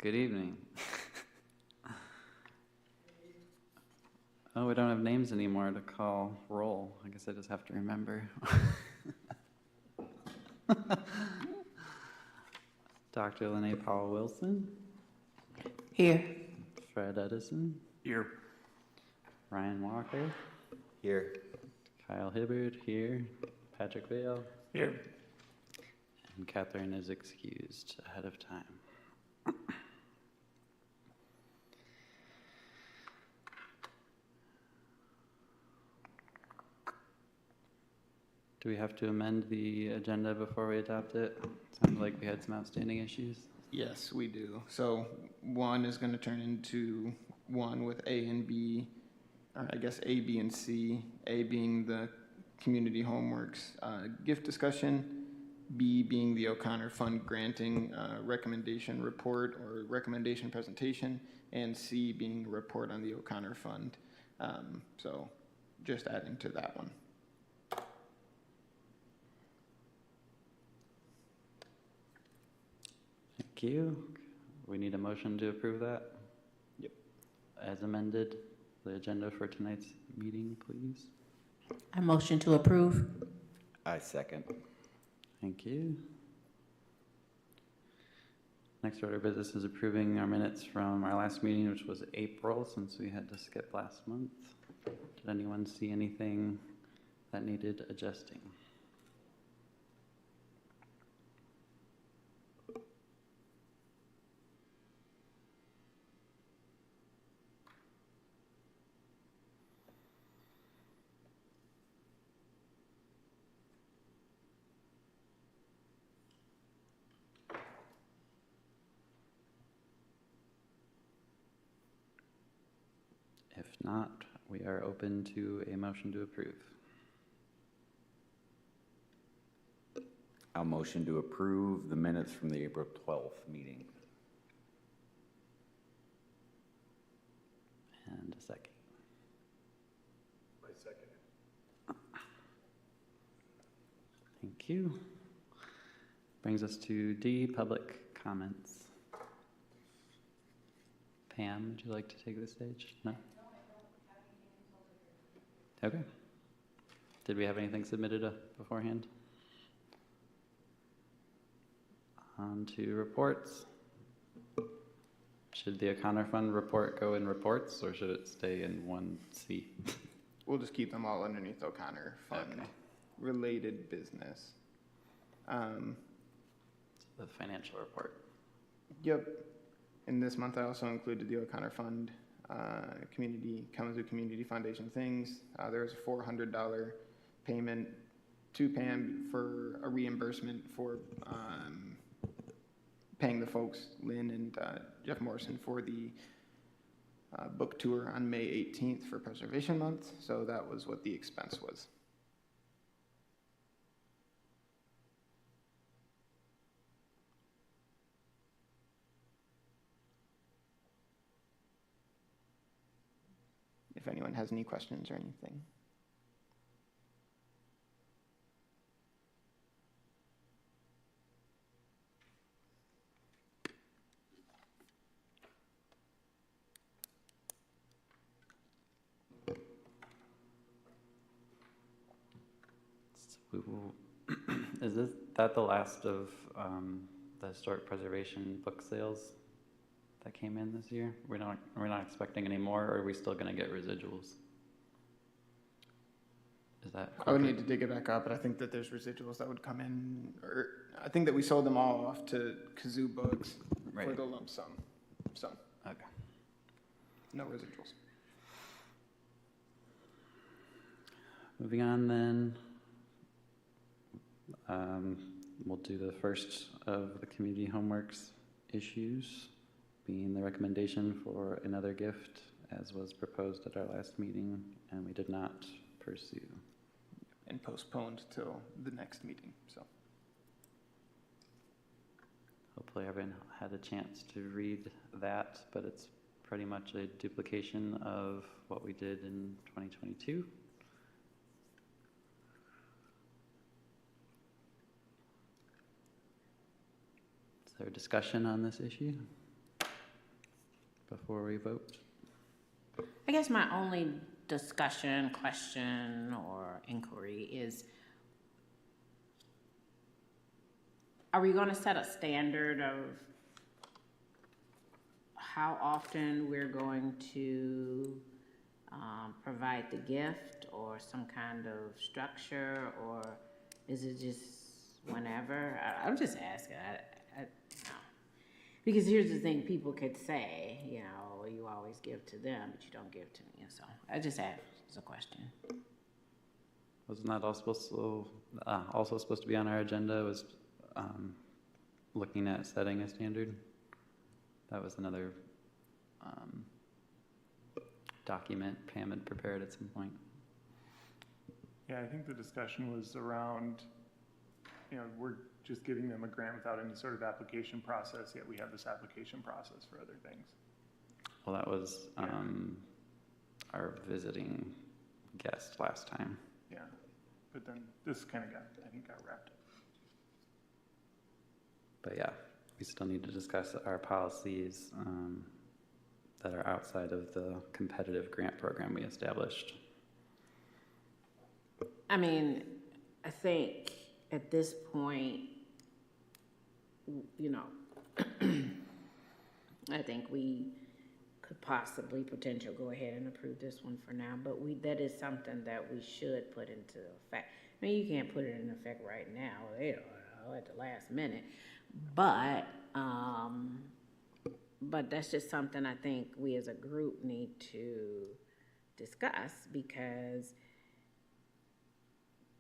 Good evening. Oh, we don't have names anymore to call roll. I guess I just have to remember. Dr. Lene Powell Wilson. Here. Fred Edison. Here. Ryan Walker. Here. Kyle Hibbard here. Patrick Vale. Here. And Catherine is excused ahead of time. Do we have to amend the agenda before we adopt it? Sounded like we had some outstanding issues. Yes, we do. So 1 is going to turn into 1 with A and B, or I guess A, B, and C. A being the community homeworks gift discussion, B being the O'Connor Fund granting recommendation report or recommendation presentation, and C being a report on the O'Connor Fund. So just adding to that one. Thank you. We need a motion to approve that? Yep. As amended, the agenda for tonight's meeting, please. I motion to approve. I second. Thank you. Next order of business is approving our minutes from our last meeting, which was April, since we had to skip last month. Did anyone see anything that needed adjusting? If not, we are open to a motion to approve. I'll motion to approve the minutes from the April 12th meeting. And a second. I second it. Thank you. Brings us to D, public comments. Pam, would you like to take the stage? No? Okay. Did we have anything submitted beforehand? On to reports. Should the O'Connor Fund report go in reports, or should it stay in 1C? We'll just keep them all underneath O'Connor Fund Okay. related business. The financial report. Yep. And this month I also included the O'Connor Fund Kalamazoo Community Foundation things. There was a $400 payment to Pam for a reimbursement for paying the folks, Lynn and Jeff Morrison, for the book tour on May 18th for Preservation Month. So that was what the expense was. If anyone has any questions or anything. Is that the last of the historic preservation book sales that came in this year? We're not expecting any more, or are we still going to get residuals? Is that? I would need to dig it back up, but I think that there's residuals that would come in, or I think that we sold them all off to Kazoo Books for the lump sum. So, Okay. no residuals. Moving on then, we'll do the first of the community homeworks issues, being the recommendation for another gift as was proposed at our last meeting and we did not pursue. And postponed till the next meeting, so. Hopefully everyone had a chance to read that, but it's pretty much a duplication of what we did in 2022. Is there a discussion on this issue? before we vote? I guess my only discussion, question, or inquiry is, are we gonna set a standard of how often we're going to provide the gift, or some kind of structure, or is it just whenever? I'm just asking. I no. Because here's the thing: people could say, you know, you always give to them, but you don't give to me. So I just asked as a question. Wasn't that also supposed to be on our agenda? Was looking at setting a standard? That was another document Pam had prepared at some point. Yeah, I think the discussion was around, we're just giving them a grant without any sort of application process, yet we have this application process for other things. Well, that was our visiting guest last time. Yeah, but then this kind of got wrapped up. But yeah, we still need to discuss our policies that are outside of the competitive grant program we established. I mean, I think at this point, you know, I think we could possibly potentially go ahead and approve this one for now, but that is something that we should put into effect. I mean, you can't put it in effect right now, at the last minute, but that's just something I think we as a group need to discuss, because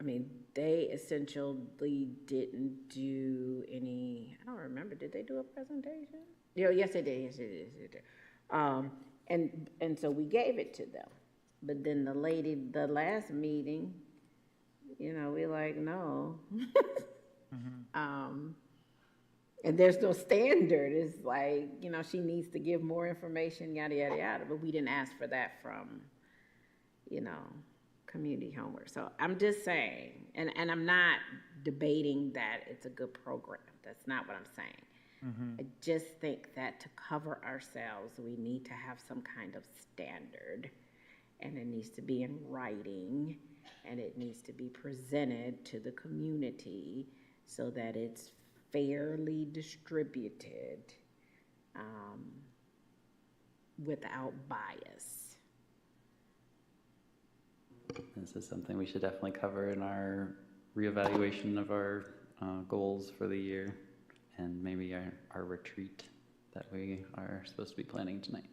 I mean, they essentially didn't do any, I don't remember, did they do a presentation? Yeah, yes, they did, yes, they did. And so we gave it to them. But then the last meeting, we're like, no. And there's no standard. It's like, she needs to give more information, yada, yada, yada. But we didn't ask for that from, community homework. So I'm just saying, and I'm not debating that it's a good program. That's not what I'm saying. I just think that to cover ourselves, we need to have some kind of standard, and it needs to be in writing, and it needs to be presented to the community so that it's fairly distributed without bias. This is something we should definitely cover in our reevaluation of our goals for the year, and maybe our retreat that we are supposed to be planning tonight.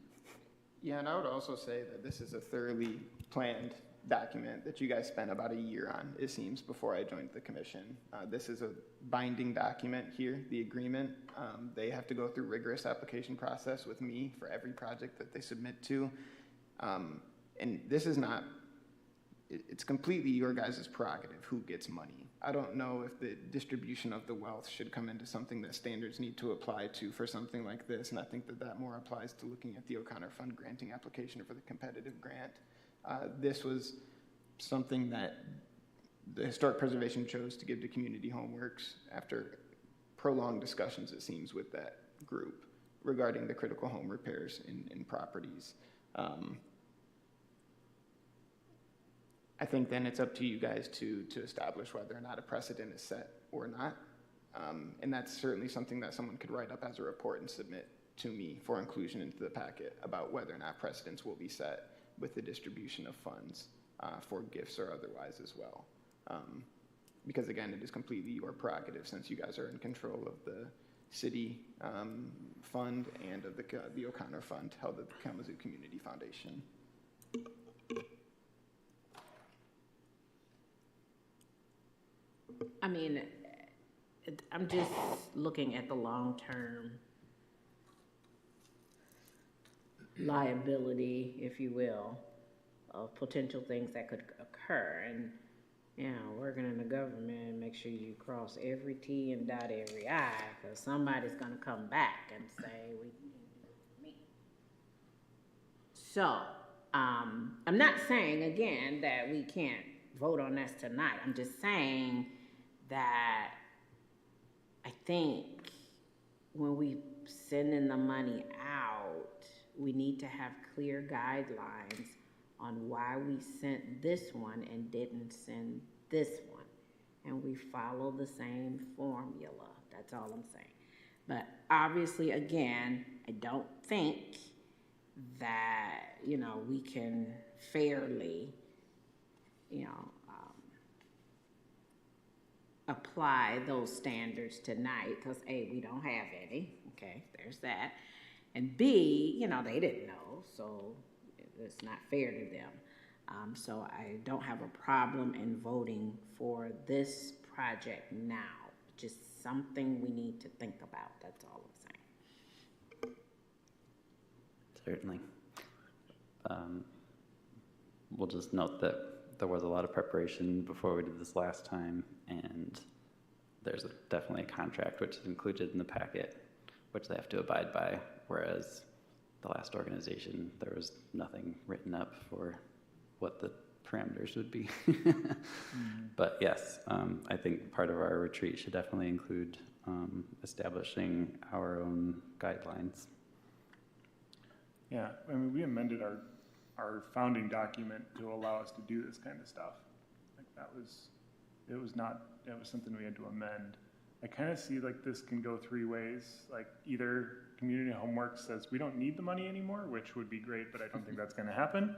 Yeah, and I would also say that this is a thoroughly planned document that you guys spent about a year on, it seems, before I joined the commission. This is a binding document here, the agreement. They have to go through rigorous application process with me for every project that they submit to. And this is not, it's completely your guys' prerogative who gets money. I don't know if the distribution of the wealth should come into something that standards need to apply to for something like this, and I think that more applies to looking at the O'Connor Fund granting application for the competitive grant. This was something that the Historic Preservation chose to give to Community Homeworks after prolonged discussions, it seems, with that group regarding the critical home repairs in properties. I think then it's up to you guys to establish whether or not a precedent is set or not. And that's certainly something that someone could write up as a report and submit to me for inclusion into the packet about whether or not precedents will be set with the distribution of funds for gifts or otherwise as well. Because again, it is completely your prerogative since you guys are in control of the city fund and of the O'Connor Fund held at the Kalamazoo Community Foundation. I mean, I'm just looking at the long-term liability, if you will, of potential things that could occur. And, working in the government, make sure you cross every T and dot every I, because somebody's going to come back and say, we didn't do me. So, I'm not saying, again, that we can't vote on this tonight. I'm just saying that I think when we sending the money out, we need to have clear guidelines on why we sent this one and didn't send this one. And we follow the same formula. That's all I'm saying. But obviously, again, I don't think that, we can fairly, apply those standards tonight, because A, we don't have any, okay, there's that. And B, they didn't know, so it's not fair to them. So I don't have a problem in voting for this project now, just something we need to think about, that's all I'm saying. Certainly. We'll just note that there was a lot of preparation before we did this last time, and there's definitely a contract which is included in the packet, which they have to abide by, whereas the last organization, there was nothing written up for what the parameters would be. But yes, I think part of our retreat should definitely include establishing our own guidelines. Yeah, I mean, we amended our founding document to allow us to do this kind of stuff. Like it was something we had to amend. I kind of see like this can go three ways. Like either community homework says we don't need the money anymore, which would be great, but I don't think that's going to happen.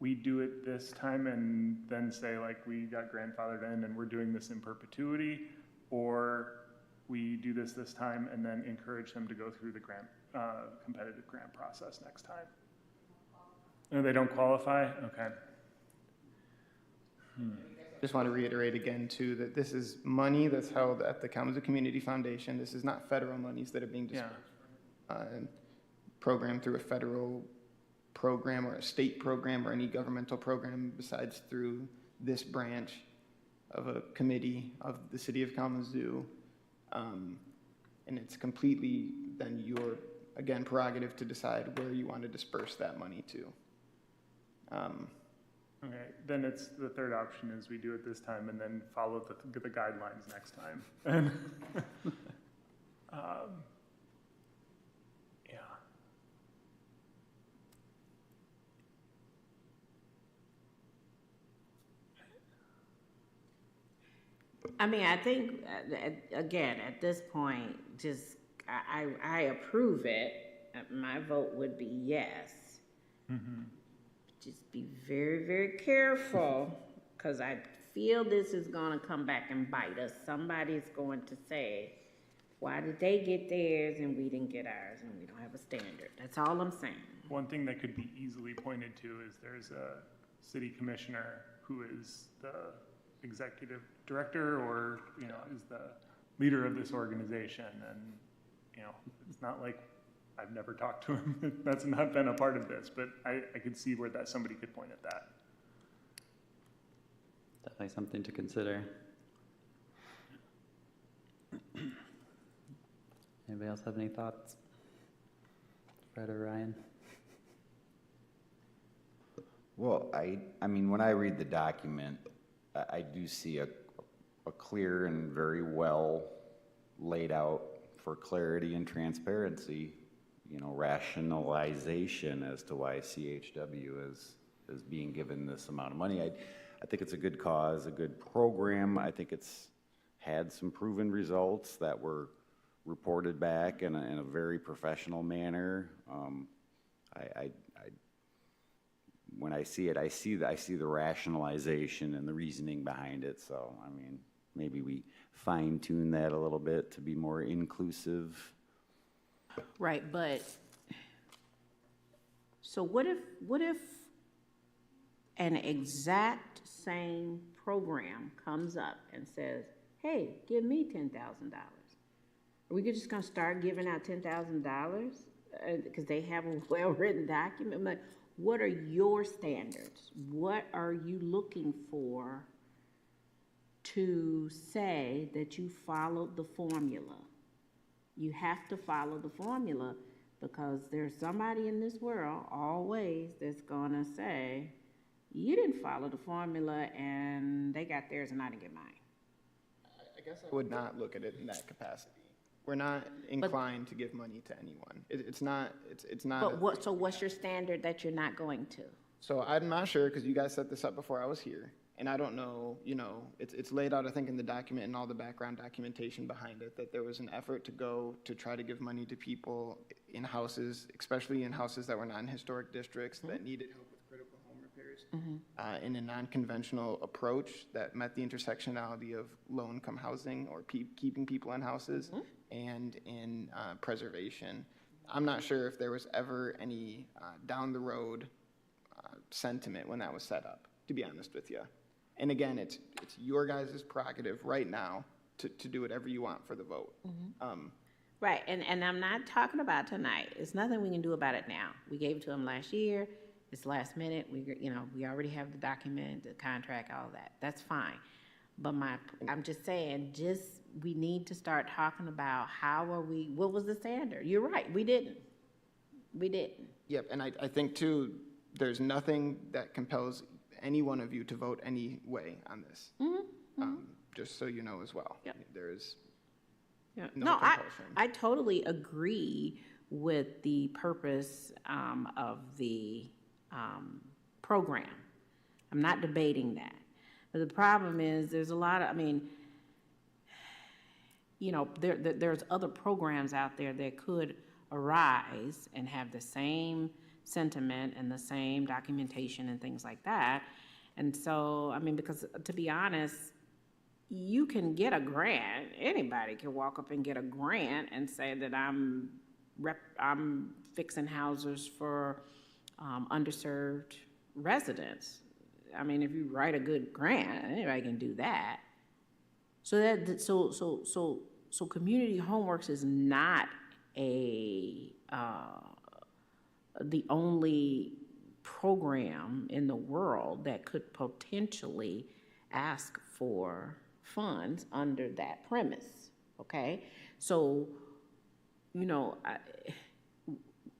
We do it this time and then say like we got grandfathered in and we're doing this in perpetuity, or we do this time and then encourage them to go through the competitive grant process next time. No, they don't qualify? Okay. Just want to reiterate again, too, that this is money that's held at the Kalamazoo Community Foundation. This is not federal monies that are being dispersed. And programmed through a federal program or a state program or any governmental program besides through this branch of a committee of the city of Kalamazoo. And it's completely then your, again, prerogative to decide where you want to disperse that money to. Okay, then it's the third option is we do it this time and then follow the guidelines next time. Yeah. I mean, I think, again, at this point, just, I approve it. My vote would be yes. Mm-hmm. Just be very, very careful, because I feel this is going to come back and bite us. Somebody's going to say, why did they get theirs and we didn't get ours and we don't have a standard? That's all I'm saying. One thing that could be easily pointed to is there's a city commissioner who is the executive director or, is the leader of this organization. And, it's not like I've never talked to him. That's not been a part of this, but I could see where somebody could point at that. Definitely something to consider. Anybody else have any thoughts? Fred or Ryan? Well, I mean, when I read the document, I do see a clear and very well laid out for clarity and transparency, rationalization as to why CHW is being given this amount of money. I think it's a good cause, a good program. I think it's had some proven results that were reported back in a very professional manner. When I see it, I see the rationalization and the reasoning behind it. So, I mean, maybe we fine tune that a little bit to be more inclusive. Right, but so what if an exact same program comes up and says, hey, give me $10,000? Are we just gonna start giving out $10,000 because they have a well-written document? But what are your standards? What are you looking for to say that you followed the formula? You have to follow the formula, because there's somebody in this world always that's gonna say, you didn't follow the formula and they got theirs and I didn't get mine. I guess I would not look at it in that capacity. We're not inclined to give money to anyone. It's not, it's not. But what, so what's your standard that you're not going to? So I'm not sure, because you guys set this up before I was here, and I don't know, it's laid out, I think, in the document and all the background documentation behind it, that there was an effort to go to try to give money to people in houses, especially in houses that were not in historic districts, that needed help with critical home repairs, in a non-conventional approach that met the intersectionality of low-income housing or keeping people in houses and in preservation. I'm not sure if there was ever any down the road sentiment when that was set up, to be honest with you. And again, it's your guys' prerogative right now to do whatever you want for the vote. Right, and I'm not talking about tonight. It's nothing we can do about it now. We gave it to them last year. It's last minute. We already have the document, the contract, all that. That's fine. But I'm just saying, we need to start talking about what was the standard? You're right, we didn't. Yep, and I think too, there's nothing that compels any one of you to vote any way on this. Just so you know as well. Yep. There is Yeah. no No, compulsion. I totally agree with the purpose of the program. I'm not debating that. But the problem is there's a lot of, there's other programs out there that could arise and have the same sentiment and the same documentation and things like that. And so, because to be honest, you can get a grant. Anybody can walk up and get a grant and say that I'm fixing houses for underserved residents. If you write a good grant, anybody can do that. So community homeworks is not the only program in the world that could potentially ask for funds under that premise, okay? So,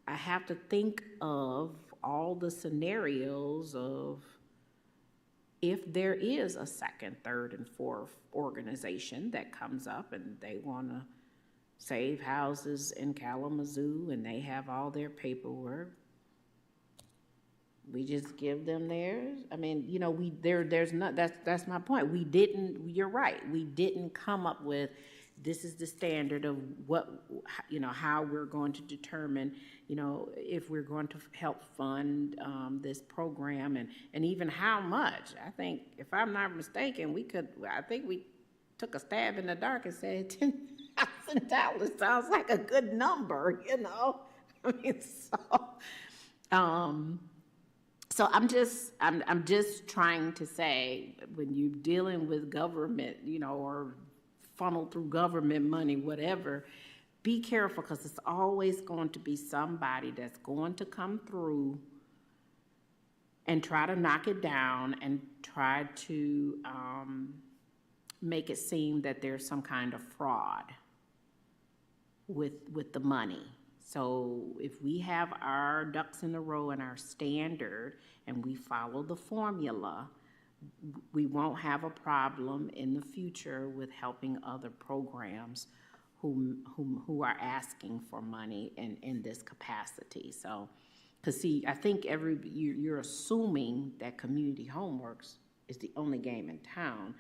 I have to think of all the scenarios of if there is a second, third, and fourth organization that comes up and they want to save houses in Kalamazoo and they have all their paperwork, we just give them theirs. There's not, that's my point. You're right. We didn't come up with, this is the standard of how we're going to determine, if we're going to help fund this program and even how much. I think, if I'm not mistaken, we took a stab in the dark and said $10,000 sounds like a good number, So I'm just trying to say, when you're dealing with government, or funneled through government money, whatever, be careful, because it's always going to be somebody that's going to come through and try to knock it down and try to make it seem that there's some kind of fraud with the money. So if we have our ducks in a row and our standard and we follow the formula, we won't have a problem in the future with helping other programs who are asking for money in this capacity. So, because see, I think you're assuming that community homeworks is the only game in town.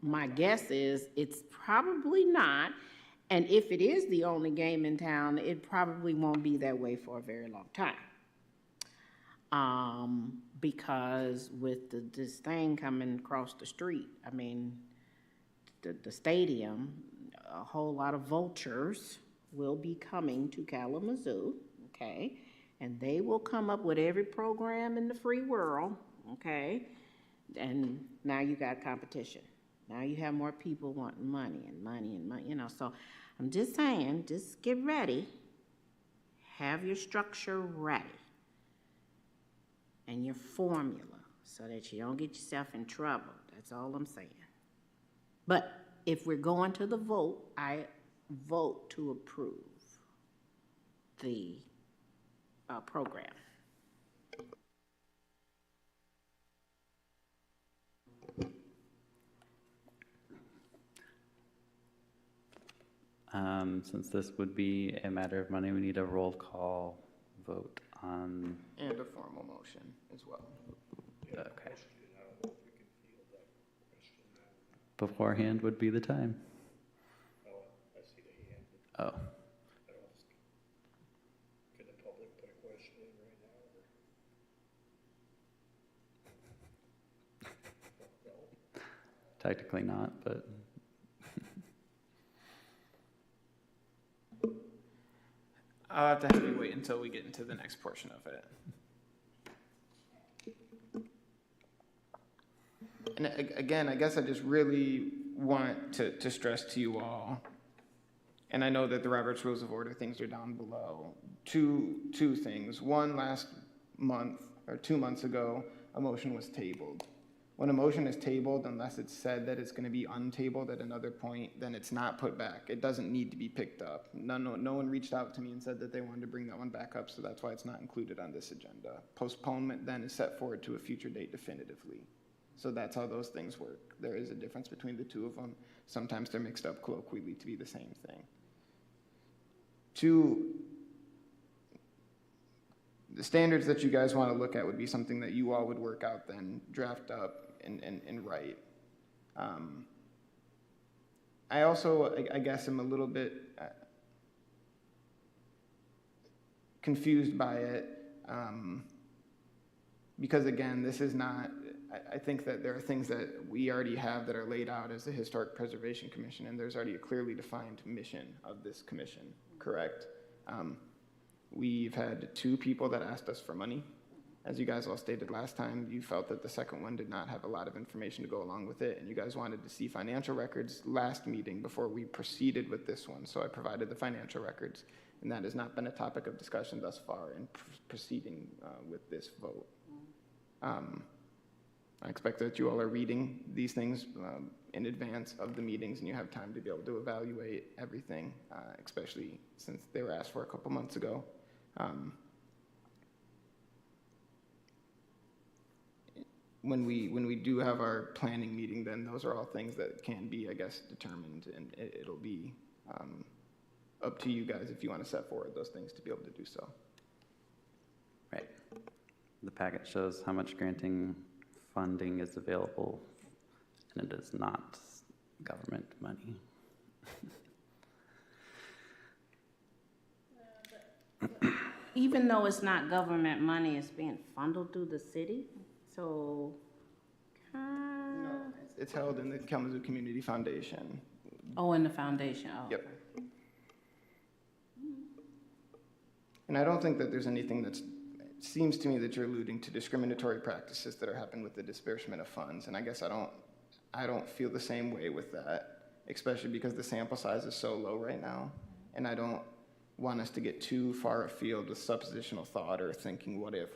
My guess is it's probably not. And if it is the only game in town, it probably won't be that way for a very long time. Because with this thing coming across the street, the stadium, a whole lot of vultures will be coming to Kalamazoo, okay? And they will come up with every program in the free world, okay? And now you got competition. Now you have more people wanting money and money and money, so I'm just saying, just get ready. Have your structure ready and your formula so that you don't get yourself in trouble. That's all I'm saying. But if we're going to the vote, I vote to approve the program. Since this would be a matter of money, we need a roll call vote on, And a formal motion as well. okay. Beforehand would be the time. Oh, Can the public put a question in right now, or? technically not, but I'll have to have you wait until we get into the next portion of it. And again, I guess I just really want to stress to you all, and I know that the Robert's Rules of Order things are down below, two things. One, last month, or 2 months ago, a motion was tabled. When a motion is tabled, unless it's said that it's gonna be untabled at another point, then it's not put back. It doesn't need to be picked up. No one reached out to me and said that they wanted to bring that one back up, so that's why it's not included on this agenda. Postponement then is set forward to a future date definitively. So that's how those things work. There is a difference between the two of them. Sometimes they're mixed up colloquially to be the same thing. Two, the standards that you guys want to look at would be something that you all would work out then, draft up and write. I also, I guess, am a little bit confused by it because, again, this is not, I think that there are things that we already have that are laid out as the Historic Preservation Commission, and there's already a clearly defined mission of this commission, correct? We've had 2 people that asked us for money. As you guys all stated last time, you felt that the second one did not have a lot of information to go along with it, and you guys wanted to see financial records last meeting before we proceeded with this one, so I provided the financial records, and that has not been a topic of discussion thus far in proceeding with this vote. I expect that you all are reading these things in advance of the meetings, and you have time to be able to evaluate everything, especially since they were asked for a couple months ago. When we do have our planning meeting, then those are all things that can be, I guess, determined, and it'll be up to you guys if you want to set forward those things to be able to do so. right. The packet shows how much granting funding is available, and it is not government money. Even though it's not government money, it's being funneled through the city, so. It's held in the Kalamazoo Community Foundation. Oh, in the foundation, oh. Yep. And I don't think that there's anything it seems to me that you're alluding to discriminatory practices that are happening with the disbursement of funds, and I guess I don't feel the same way with that, especially because the sample size is so low right now, and I don't want us to get too far afield with suppositional thought or thinking what if,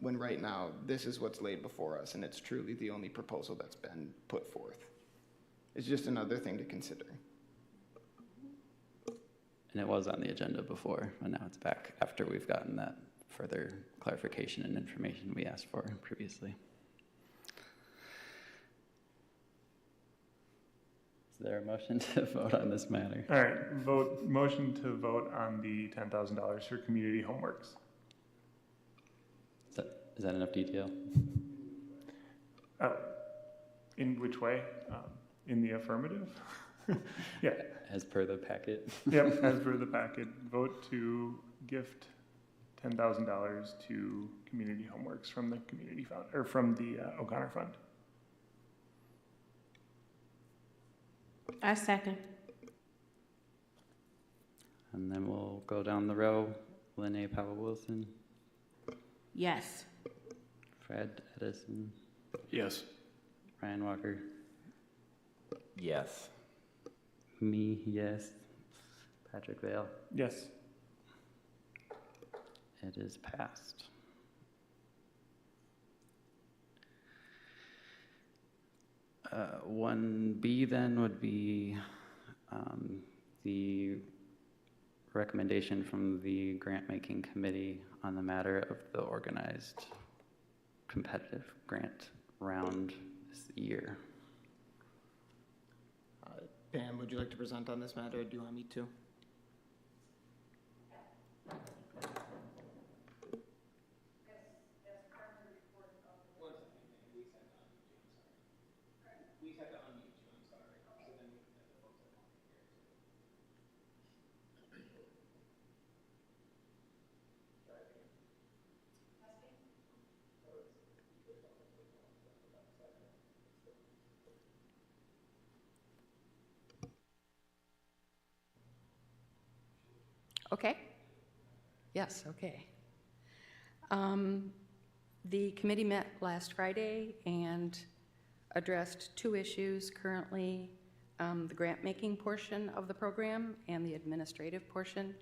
when right now this is what's laid before us, and it's truly the only proposal that's been put forth. It's just another thing to consider. And it was on the agenda before, and now it's back after we've gotten that further clarification and information we asked for previously. Is there a motion to vote on this matter? All right, motion to vote on the $10,000 for community homeworks. Is that enough detail? In which way? In the affirmative? Yeah. As per the packet? Yep, as per the packet, vote to gift $10,000 to community homeworks from the community fund, or from the O'Connor Fund. I second. And then we'll go down the row. Lene Powell Wilson, Yes. Fred Edison, Yes. Ryan Walker, Yes. me, yes. Patrick Vale. Yes. It is passed. Uh, 1B then would be the recommendation from the grant-making committee on the matter of the organized competitive grant round this year. Pam, would you like to present on this matter, or do you want me to? Okay. Yes, okay. The committee met last Friday and addressed two issues currently, the grant-making portion of the program and the administrative portion.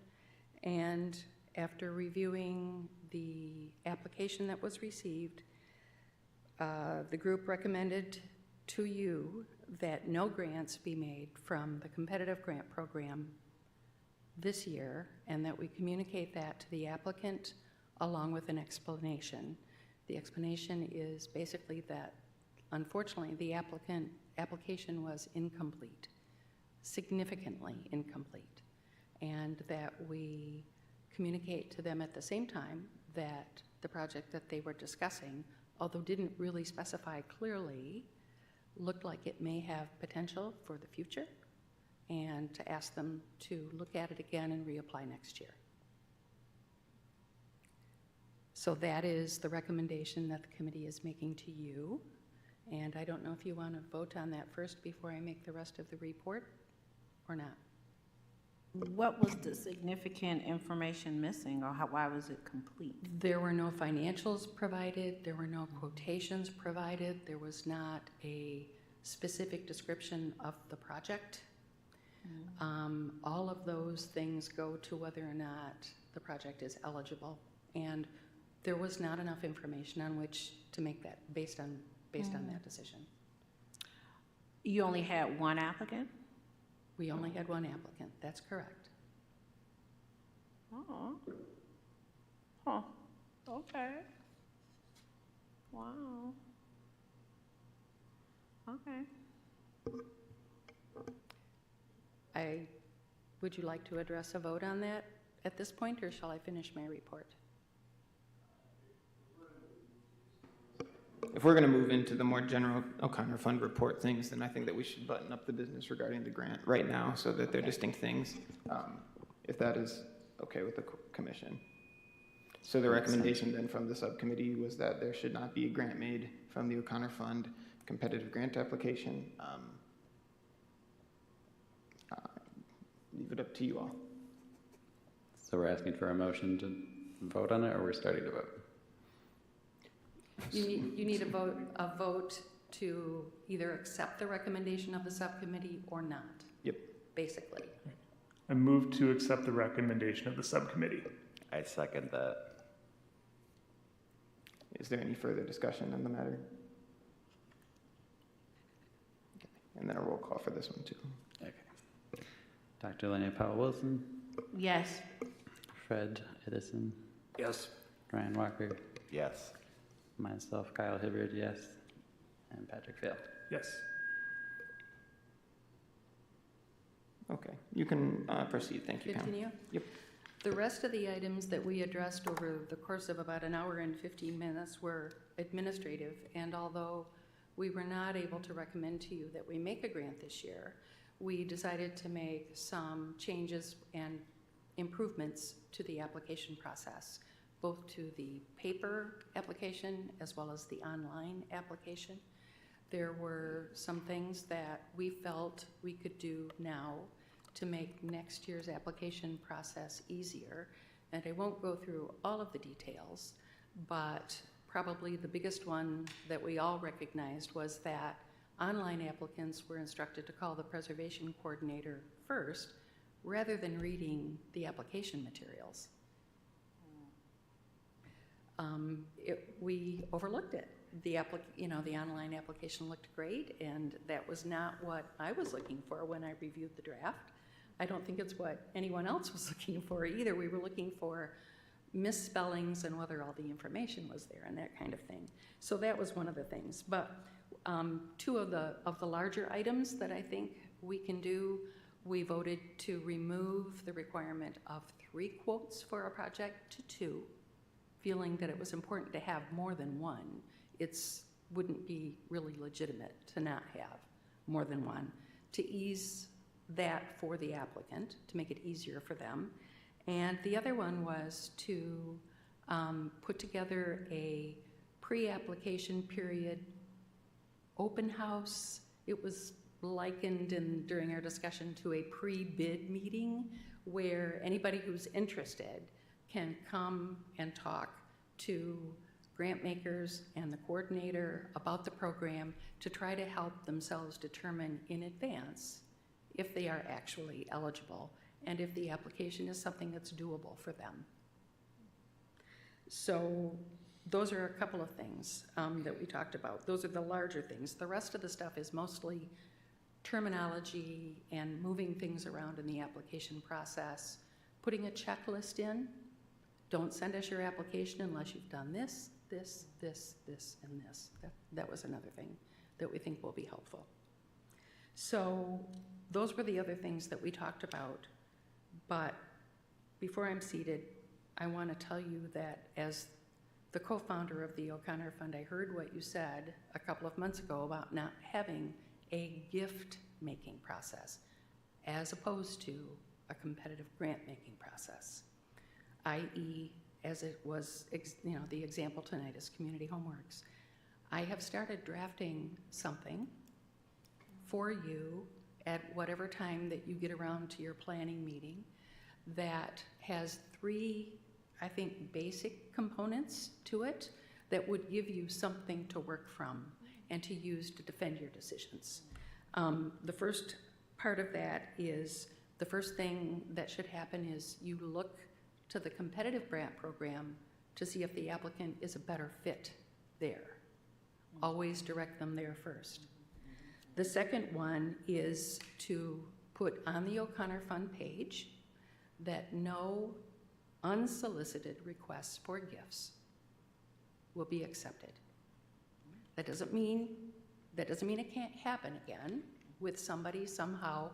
And after reviewing the application that was received, the group recommended to you that no grants be made from the competitive grant program this year, and that we communicate that to the applicant along with an explanation. The explanation is basically that, unfortunately, the application was incomplete, significantly incomplete, and that we communicate to them at the same time that the project that they were discussing, although didn't really specify clearly, looked like it may have potential for the future, and to ask them to look at it again and reapply next year. So that is the recommendation that the committee is making to you. And I don't know if you want to vote on that first before I make the rest of the report or not. What was the significant information missing, or why was it complete? There were no financials provided. There were no quotations provided. There was not a specific description of the project. All of those things go to whether or not the project is eligible, and there was not enough information on which to make that based on that decision. You only had one applicant? We only had one applicant. That's correct. Oh. Huh. Okay. Wow. Okay. Would you like to address a vote on that at this point, or shall I finish my report? If we're going to move into the more general O'Connor Fund report things, then I think that we should button up the business regarding the grant right now so that they're distinct things, if that is okay with the commission. So the recommendation then from the subcommittee was that there should not be a grant made from the O'Connor Fund competitive grant application. Leave it up to you all. So we're asking for a motion to vote on it, or we're starting to vote? You need a vote to either accept the recommendation of the subcommittee or not. Yep. Basically. I move to accept the recommendation of the subcommittee. I second that. Is there any further discussion on the matter? Okay. And then a roll call for this one too. Okay. Dr. Linnea Powell-Wilson, Yes. Fred Edison, Yes. Ryan Walker, Yes. myself, Kyle Hibbard, yes, and Patrick Fail. Yes. Okay, you can proceed. Thank you, Pam. Continue? Yep. The rest of the items that we addressed over the course of about an hour and 15 minutes were administrative, and although we were not able to recommend to you that we make a grant this year, we decided to make some changes and improvements to the application process, both to the paper application as well as the online application. There were some things that we felt we could do now to make next year's application process easier. And I won't go through all of the details, but probably the biggest one that we all recognized was that online applicants were instructed to call the preservation coordinator first rather than reading the application materials. We overlooked it. The online application looked great, and that was not what I was looking for when I reviewed the draft. I don't think it's what anyone else was looking for either. We were looking for misspellings and whether all the information was there and that kind of thing. So that was one of the things. But two of the larger items that I think we can do. We voted to remove the requirement of 3 quotes for a project to 2, feeling that it was important to have more than one. Wouldn't be really legitimate to not have more than one, to ease that for the applicant, to make it easier for them. And the other one was to put together a pre-application period open house. It was likened during our discussion to a pre-bid meeting where anybody who's interested can come and talk to grant makers and the coordinator about the program to try to help themselves determine in advance if they are actually eligible and if the application is something that's doable for them. So those are a couple of things that we talked about. Those are the larger things. The rest of the stuff is mostly terminology and moving things around in the application process, putting a checklist in. Don't send us your application unless you've done this, this, this, this, and this. That was another thing that we think will be helpful. So those were the other things that we talked about. But before I'm seated, I want to tell you that as the co-founder of the O'Connor Fund, I heard what you said a couple of months ago about not having a gift-making process as opposed to a competitive grant-making process, i.e., as it was, the example tonight is Community Homeworks. I have started drafting something for you at whatever time that you get around to your planning meeting that has 3, I think, basic components to it that would give you something to work from and to use to defend your decisions. The first part of that is, the first thing that should happen is you look to the competitive grant program to see if the applicant is a better fit there. Always direct them there first. The second one is to put on the O'Connor Fund page that no unsolicited requests for gifts will be accepted. That doesn't mean it can't happen again with somebody somehow.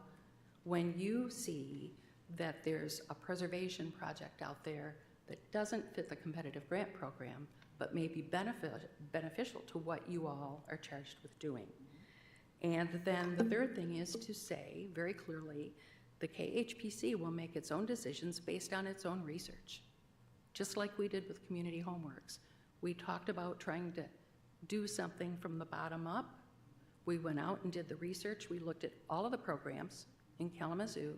When you see that there's a preservation project out there that doesn't fit the competitive grant program, but may be beneficial to what you all are charged with doing. And then the third thing is to say very clearly, the KHPC will make its own decisions based on its own research, just like we did with Community Homeworks. We talked about trying to do something from the bottom up. We went out and did the research. We looked at all of the programs in Kalamazoo,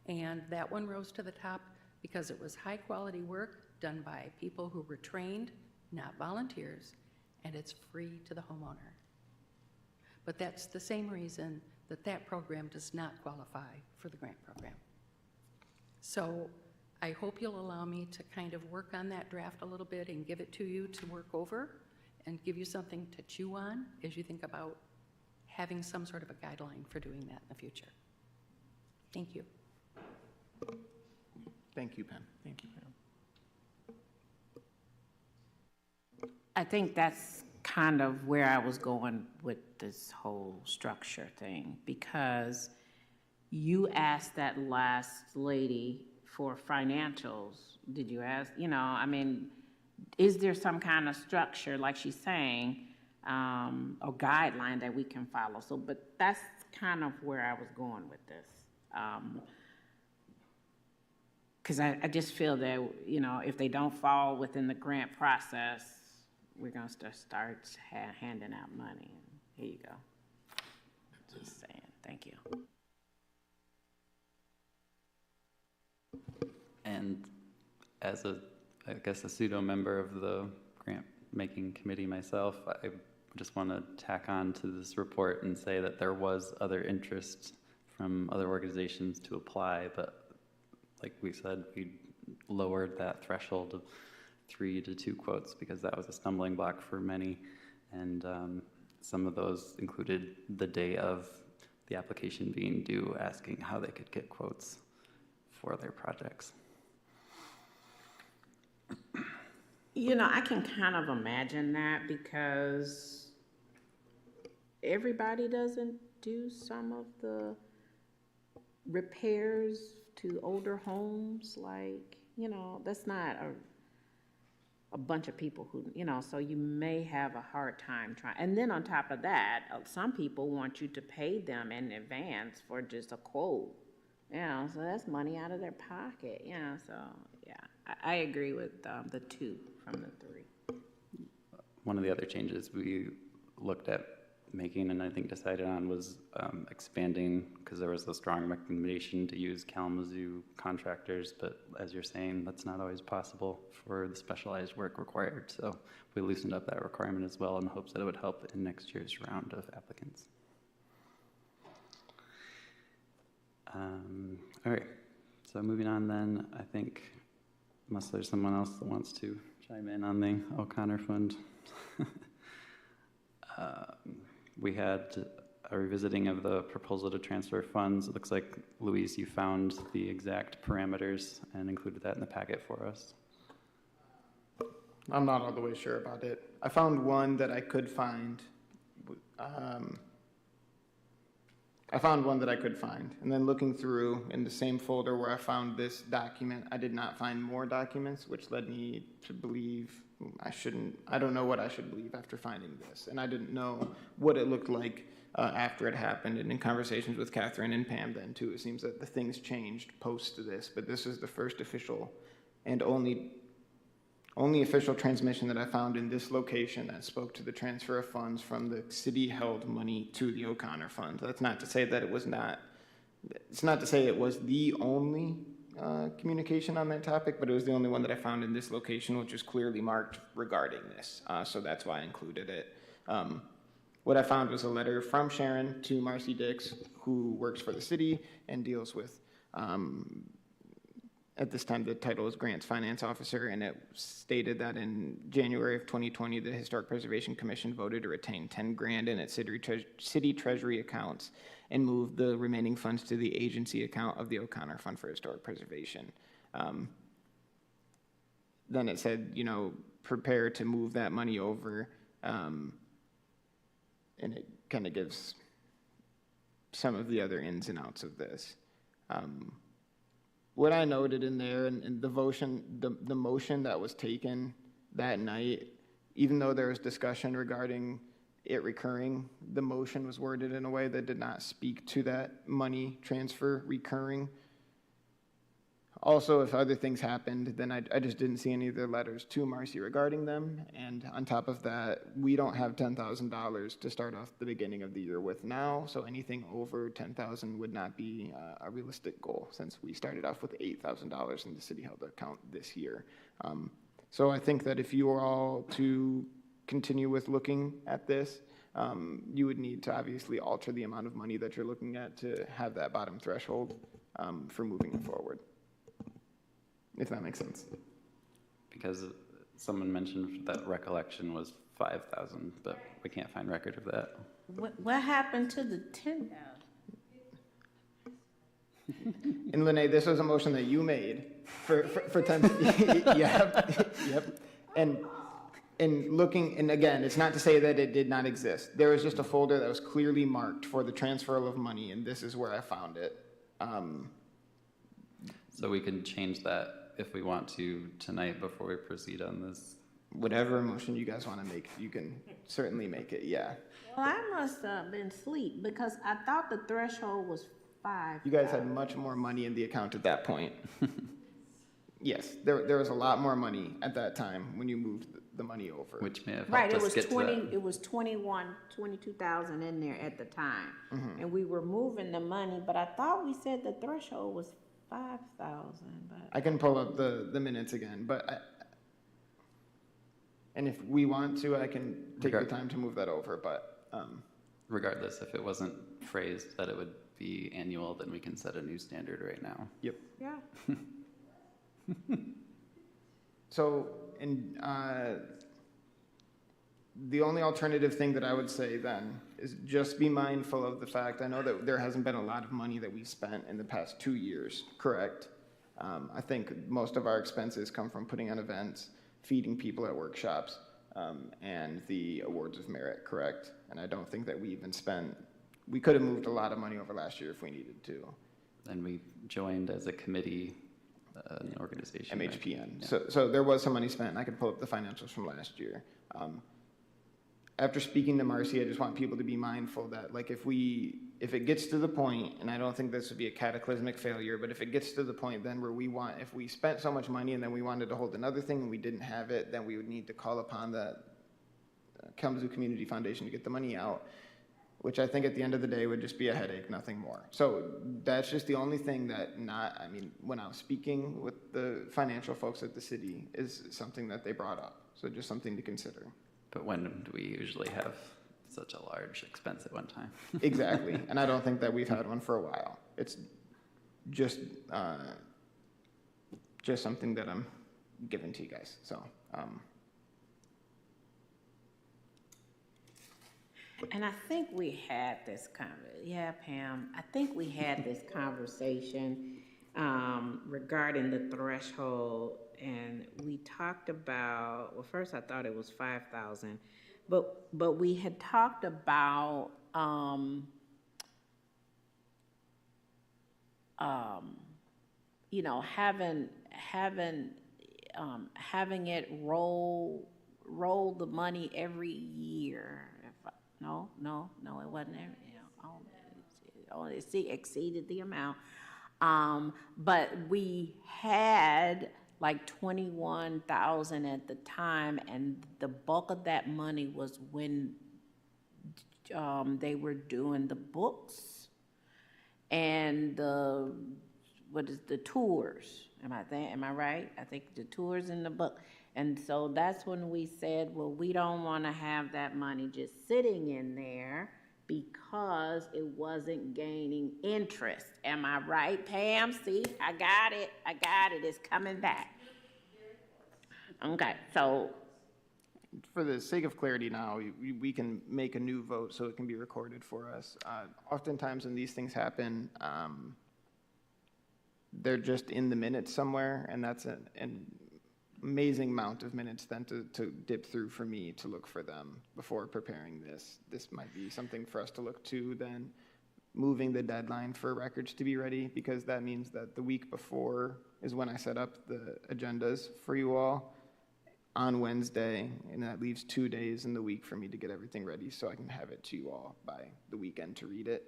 and that one rose to the top because it was high quality work done by people who were trained, not volunteers, and it's free to the homeowner. But that's the same reason that that program does not qualify for the grant program. So I hope you'll allow me to kind of work on that draft a little bit and give it to you to work over and give you something to chew on as you think about having some sort of a guideline for doing that in the future. Thank you. Thank you, Pam. Thank you, Pam. I think that's kind of where I was going with this whole structure thing, because you asked that last lady for financials. Did you ask, is there some kind of structure, like she's saying, or guideline that we can follow? So, but that's kind of where I was going with this. Because I just feel that, if they don't fall within the grant process, we're going to start handing out money. Here you go. Just saying. Thank you. And as a pseudo member of the grant making committee myself, I just want to tack on to this report and say that there was other interest from other organizations to apply, but like we said, we lowered that threshold of 3 to 2 quotes because that was a stumbling block for many, and some of those included the day of the application being due, asking how they could get quotes for their projects. I can kind of imagine that because everybody doesn't do some of the repairs to older homes, like, you know, that's not a bunch of people who, you know, so you may have a hard time trying. And then on top of that, some people want you to pay them in advance for just a quote, you know, so that's money out of their pocket, you know, so, yeah. I agree with the 2 from the 3. One of the other changes we looked at making and I think decided on was expanding, because there was a strong recommendation to use Kalamazoo contractors, but as you're saying, that's not always possible for the specialized work required. So we loosened up that requirement as well in hopes that it would help in next year's round of applicants. All right, so moving on then, I think, unless there's someone else that wants to chime in on the O'Connor Fund. We had a revisiting of the proposal to transfer funds. It looks like, Louise, you found the exact parameters and included that in the packet for us. I'm not all the way sure about it. I found one that I could find. And then looking through in the same folder where I found this document, I did not find more documents, which led me to believe I don't know what I should believe after finding this. And I didn't know what it looked like after it happened. And in conversations with Catherine and Pam then too, it seems that the things changed post this, but this is the first official and only official transmission that I found in this location that spoke to the transfer of funds from the city-held money to the O'Connor Fund. That's not to say that it's not to say it was the only communication on that topic, but it was the only one that I found in this location, which was clearly marked regarding this. So that's why I included it. What I found was a letter from Sharon to Marcy Dix, who works for the city and deals with, at this time, the title is Grants Finance Officer, and it stated that in January of 2020, the Historic Preservation Commission voted to retain $10,000 in its city treasury accounts and move the remaining funds to the agency account of the O'Connor Fund for Historic Preservation. Then it said, you know, prepare to move that money over, and it kind of gives some of the other ins and outs of this. What I noted in there and the motion that was taken that night, even though there was discussion regarding it recurring, the motion was worded in a way that did not speak to that money transfer recurring. Also, if other things happened, then I just didn't see any of the letters to Marcy regarding them. And on top of that, we don't have $10,000 to start off the beginning of the year with now. So anything over $10,000 would not be a realistic goal, since we started off with $8,000 in the city held account this year. So I think that if you are all to continue with looking at this, you would need to obviously alter the amount of money that you're looking at to have that bottom threshold for moving forward. If that makes sense. Because someone mentioned that recollection was 5,000, but we can't find record of that. What happened to the 10,000? And Lene, this was a motion that you made for 10. Yep. And looking, and again, it's not to say that it did not exist. There was just a folder that was clearly marked for the transfer of money, and this is where I found it. So we can change that if we want to tonight before we proceed on this. Whatever motion you guys want to make, you can certainly make it, yeah. Well, I must have been asleep because I thought the threshold was 5. You guys had much more money in the account at that point. Yes, there was a lot more money at that time when you moved the money over. Which may have helped Right, it us was get to that. it was 22,000 in there at the time. Mm-hmm. And we were moving the money, but I thought we said the threshold was 5,000, but. I can pull up the minutes again, but and if we want to, I can take the time to move that over, but. Regardless, if it wasn't phrased that it would be annual, then we can set a new standard right now. Yep. Yeah. So, and the only alternative thing that I would say then is just be mindful of the fact, I know that there hasn't been a lot of money that we've spent in the past 2 years, correct? I think most of our expenses come from putting on events, feeding people at workshops, and the awards of merit, correct? And I don't think that we even spent we could have moved a lot of money over last year if we needed to. And we joined as a committee, an organization. right? MHPN. Yeah. So there was some money spent, and I could pull up the financials from last year. After speaking to Marcy, I just want people to be mindful that, like, if it gets to the point, and I don't think this would be a cataclysmic failure, but if it gets to the point then where if we spent so much money and then we wanted to hold another thing and we didn't have it, then we would need to call upon the Kalamazoo Community Foundation to get the money out, which I think at the end of the day would just be a headache, nothing more. So that's just the only thing that when I was speaking with the financial folks at the city, is something that they brought up. So just something to consider. But when do we usually have such a large expense at one time? Exactly. And I don't think that we've had one for a while. It's just something that I'm giving to you guys. So, And I think we had this Pam, I think we had this conversation regarding the threshold, and we talked about, well, first I thought it was 5,000, but we had talked about you know, having it roll the money every year. No, it wasn't every, it exceeded the amount. But we had like 21,000 at the time, and the bulk of that money was when they were doing the books and the tours. Am I right? I think the tours and the book. And so that's when we said, well, we don't want to have that money just sitting in there because it wasn't gaining interest. Am I right, Pam? See, I got it. It's coming back. Okay, so. for the sake of clarity now, we can make a new vote so it can be recorded for us. Oftentimes when these things happen, they're just in the minutes somewhere, and that's an amazing amount of minutes then to dip through for me to look for them before preparing this. This might be something for us to look to then, moving the deadline for records to be ready, because that means that the week before is when I set up the agendas for you all on Wednesday, and that leaves 2 days in the week for me to get everything ready so I can have it to you all by the weekend to read it.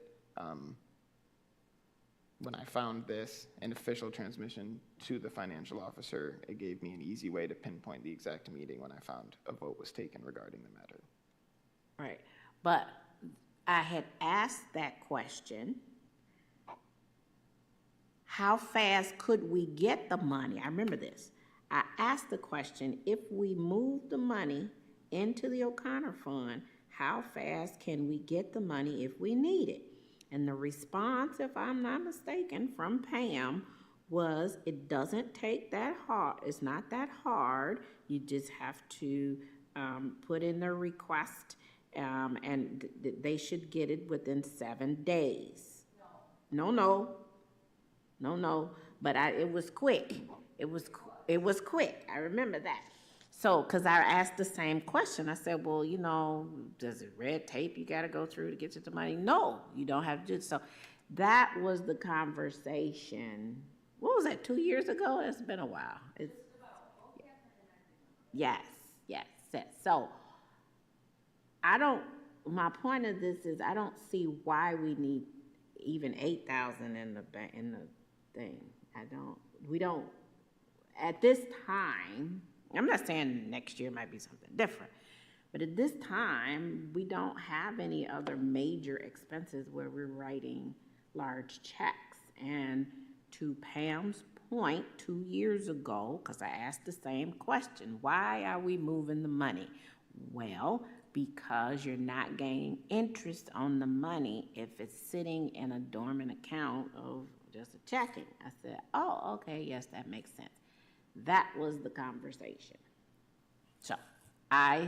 When I found this, an official transmission to the financial officer, it gave me an easy way to pinpoint the exact meeting when I found a vote was taken regarding the matter. Right, but I had asked that question, how fast could we get the money? I remember this. I asked the question, if we move the money into the O'Connor Fund, how fast can we get the money if we need it? And the response, if I'm not mistaken, from Pam was, it doesn't take that hard. It's not that hard. You just have to put in the request, and they should get it within 7 days. No. But it was quick. It was quick. I remember that. So, because I asked the same question. I said, well, does it red tape you got to go through to get you the money? No, you don't have to do it. So that was the conversation. What was that, 2 years ago? It's been a while. Yes. So my point of this is I don't see why we need even 8,000 in the thing. We don't, at this time, I'm not saying next year might be something different, but at this time, we don't have any other major expenses where we're writing large checks. And to Pam's point, 2 years ago, because I asked the same question, why are we moving the money? Well, because you're not gaining interest on the money if it's sitting in a dormant account of just a checking. I said, oh, okay, yes, that makes sense. That was the conversation. So I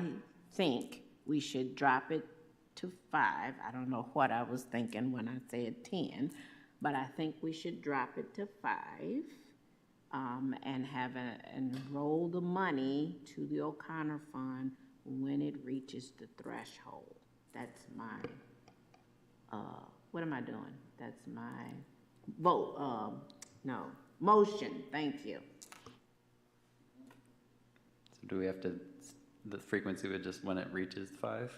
think we should drop it to 5. I don't know what I was thinking when I said 10, but I think we should drop it to 5 and roll the money to the O'Connor Fund when it reaches the threshold. That's my what am I doing? That's my vote, no, motion, thank you. So do we have to, the frequency would just when it reaches 5?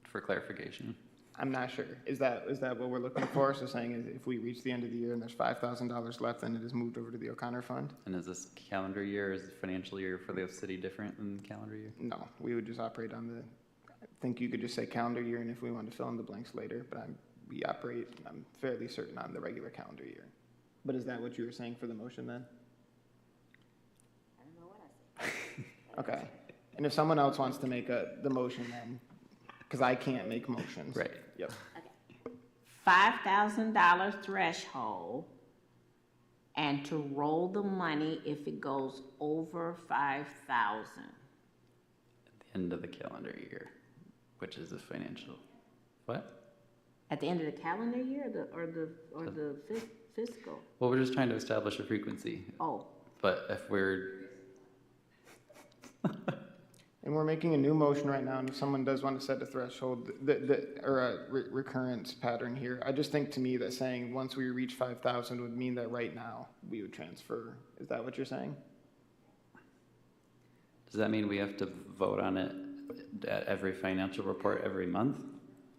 For clarification. I'm not sure. Is that what we're looking for? So saying is if we reach the end of the year and there's $5,000 left, then it is moved over to the O'Connor Fund? And is this calendar year, is the financial year for the city different than calendar year? No, we would just operate on the, I think you could just say calendar year, and if we want to fill in the blanks later, but we operate, I'm fairly certain, on the regular calendar year. But is that what you were saying for the motion then? I don't know what I said. Okay. And if someone else wants to make the motion then, because I can't make motions. Right. Yep. $5,000 threshold, and to roll the money if it goes over 5,000. At the end of the calendar year, which is the financial, what? At the end of the calendar year, or the fiscal? Well, we're just trying to establish a frequency, Oh, but if we're, And we're making a new motion right now, and if someone does want to set a threshold, or a recurrence pattern here, I just think to me that saying once we reach 5,000 would mean that right now we would transfer. Is that what you're saying? does that mean we have to vote on it at every financial report every month?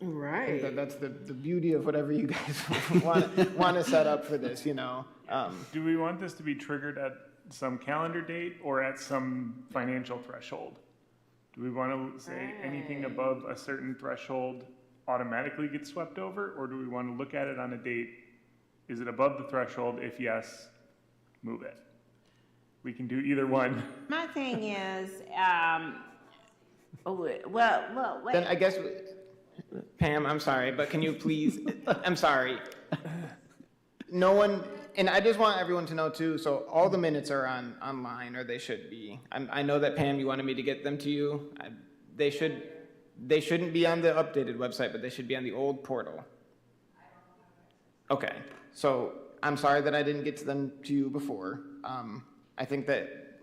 I think right. that's the beauty of whatever you guys want to set up for this, you know? Do we want this to be triggered at some calendar date or at some financial threshold? Do we want to say anything above a certain threshold automatically gets swept over, or do we want to look at it on a date? Is it above the threshold? If yes, move it. We can do either one. My thing is, well, wait. Then I guess, Pam, I'm sorry, but can you please, I'm sorry. No one, and I just want everyone to know too, so all the minutes are online, or they should be. I know that Pam, you wanted me to get them to you. They shouldn't be on the updated website, but they should be on the old portal. Okay, so I'm sorry that I didn't get to them to you before. I think that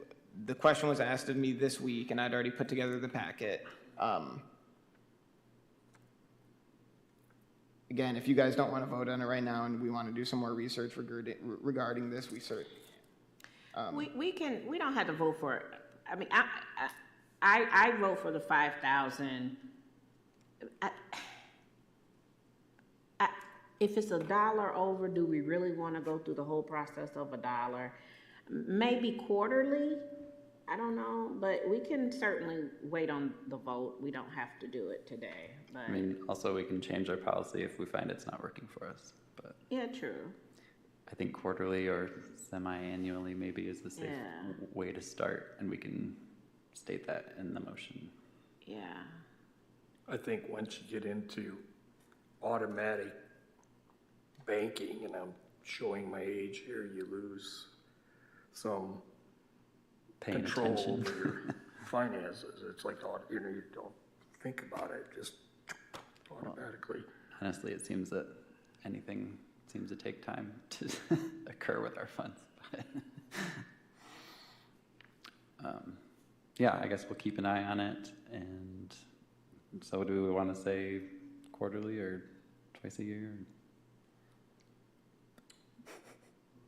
the question was asked of me this week, and I'd already put together the packet. Again, if you guys don't want to vote on it right now and we want to do some more research regarding this, we don't have to vote for it. I mean, I vote for the 5,000. If it's $1 over, do we really want to go through the whole process of $1? Maybe quarterly, I don't know, but we can certainly wait on the vote. We don't have to do it today, but. I mean, also we can change our policy if we find it's not working for us, but Yeah, true. I think quarterly or semi-annually maybe is the safe Yeah. way to start, and we can state that in the motion. Yeah. I think once you get into automatic banking, and I'm showing my age here, you lose some Paying control attention. over your finances. It's like, you know, you don't think about it, just automatically. Honestly, it seems that anything seems to take time to occur with our funds. Yeah, I guess we'll keep an eye on it. And so do we want to say quarterly or twice a year?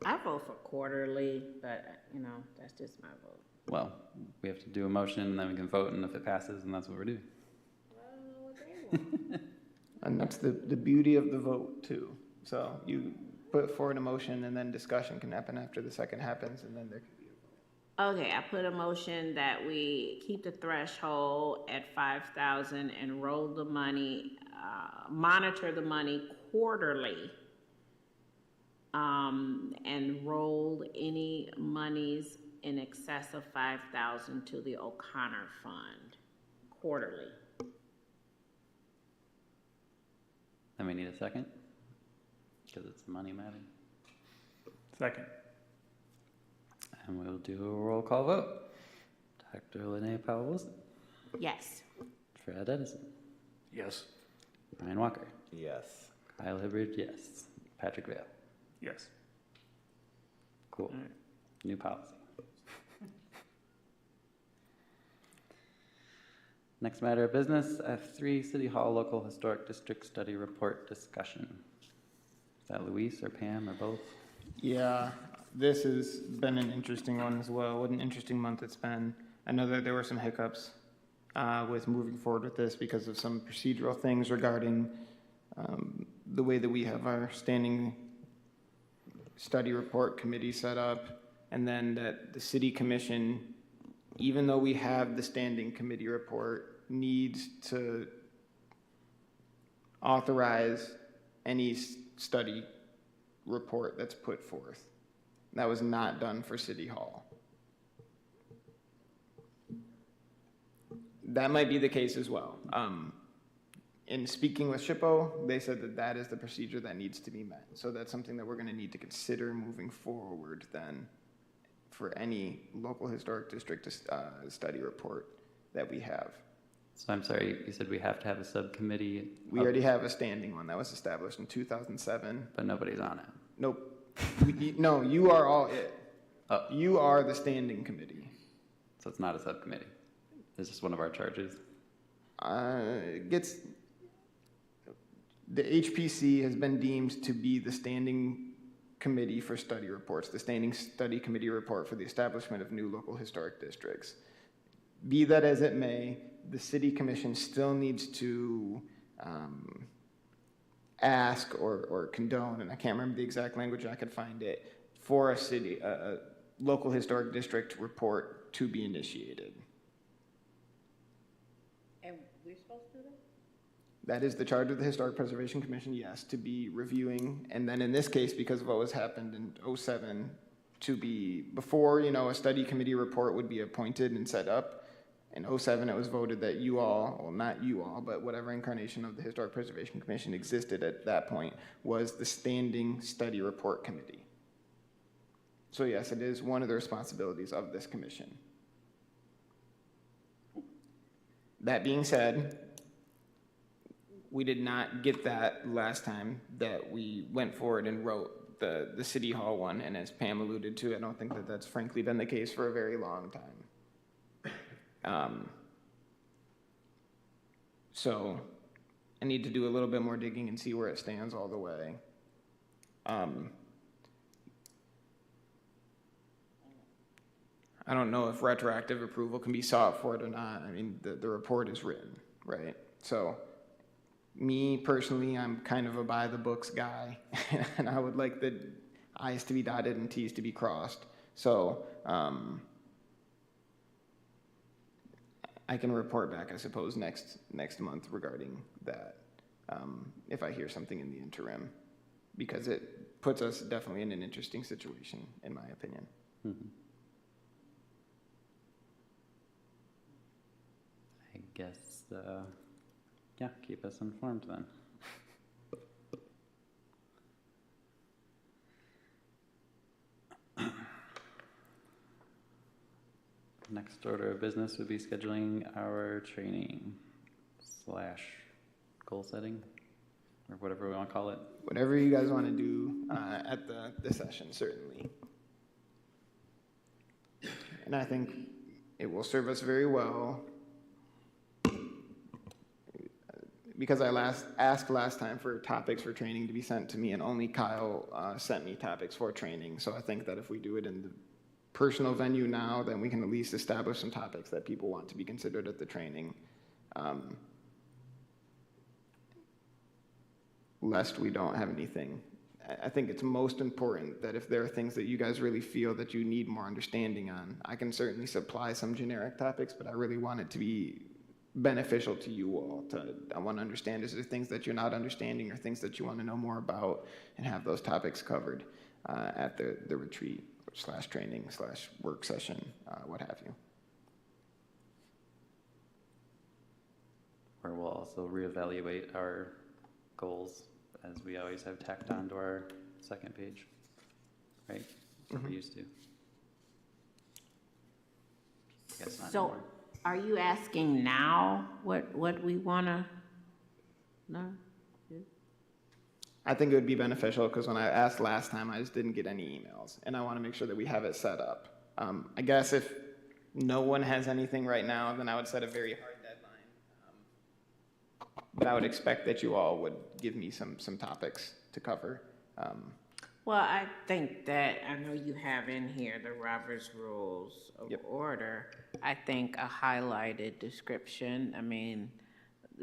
I vote for quarterly, but, you know, that's just my vote. Well, we have to do a motion and then we can vote, and if it passes, and that's what we're doing. And that's the beauty of the vote too. So you put forward a motion and then discussion can happen after the second happens, and then there can be a vote. Okay, I put a motion that we keep the threshold at 5,000 and roll the money, monitor the money quarterly, and roll any monies in excess of 5,000 to the O'Connor Fund quarterly. Then we need a second, because it's a money matter. Second. And we'll do a roll call vote. Dr. Lene Powell-Wilson, Yes. Fred Edison, Yes. Brian Walker, Yes. Kyle Hibbard, yes. Patrick Vale. Yes. Cool. All right. New policy. Next matter of business, F3, City Hall Local Historic District Study Report discussion. Is that Luis or Pam or both? Yeah, this has been an interesting one as well. What an interesting month it's been. I know that there were some hiccups with moving forward with this because of some procedural things regarding the way that we have our standing study report committee set up, and then that the city commission, even though we have the standing committee report, needs to authorize any study report that's put forth. That was not done for City Hall. That might be the case as well. In speaking with SHPO, they said that that is the procedure that needs to be met. So that's something that we're going to need to consider moving forward then for any local historic district study report that we have. So I'm sorry, you said we have to have a subcommittee? We already have a standing one that was established in 2007. But nobody's on it. Nope. No, you are all it. Oh. You are the standing committee. So it's not a subcommittee. It's just one of our charges. The HPC has been deemed to be the standing committee for study reports, the standing study committee report for the establishment of new local historic districts. Be that as it may, the city commission still needs to ask or condone, and I can't remember the exact language, I could find it, for a local historic district report to be initiated. And we're supposed to do that? That is the charge of the Historic Preservation Commission, yes, to be reviewing, and then in this case, because of what was happened in '07, to be, before, a study committee report would be appointed and set up. In '07, it was voted that you all, well, not you all, but whatever incarnation of the Historic Preservation Commission existed at that point, was the standing study report committee. So yes, it is one of the responsibilities of this commission. That being said, we did not get that last time that we went forward and wrote the City Hall one, and as Pam alluded to, I don't think that that's frankly been the case for a very long time. So I need to do a little bit more digging and see where it stands all the way. I don't know if retroactive approval can be sought for it or not. I mean, the report is written, right? So me personally, I'm kind of a by the books guy, and I would like the I's to be dotted and T's to be crossed. So I can report back, I suppose, next month regarding that, if I hear something in the interim, because it puts us definitely in an interesting situation, in my opinion. Mm-hmm. I guess, yeah, keep us informed then. Next order of business would be scheduling our training / goal setting, or whatever we want to call it. Whatever you guys want to do at the session, certainly. And I think it will serve us very well, because I asked last time for topics for training to be sent to me, and only Kyle sent me topics for training. So I think that if we do it in the personal venue now, then we can at least establish some topics that people want to be considered at the training, lest we don't have anything. I think it's most important that if there are things that you guys really feel that you need more understanding on, I can certainly supply some generic topics, but I really want it to be beneficial to you all. I want to understand, is there things that you're not understanding or things that you want to know more about, and have those topics covered at the retreat / training / work session, what have you. Where we'll also reevaluate our goals, as we always have tacked onto our second page, right? What we used to. I guess not So, anymore. are you asking now what we wanna know? I think it would be beneficial, because when I asked last time, I just didn't get any emails, and I want to make sure that we have it set up. I guess if no one has anything right now, then I would set a very hard deadline But I would expect that you all would give me some topics to cover. Well, I think that, I know you have in here the Robert's Rules of Yep. Order. I think a highlighted description, I mean,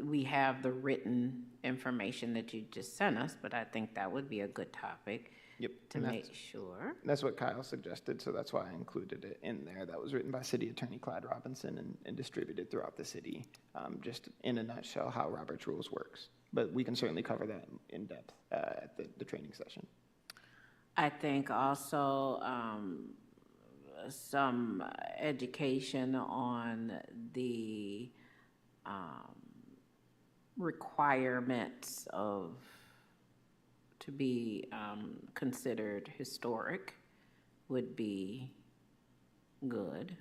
we have the written information that you just sent us, but I think that would be a good topic Yep. to And make sure. that's what Kyle suggested, so that's why I included it in there. That was written by City Attorney Clyde Robinson and distributed throughout the city, just in a nutshell how Robert's Rules works. But we can certainly cover that in depth at the training session. I think also some education on the requirements to be considered historic would be good.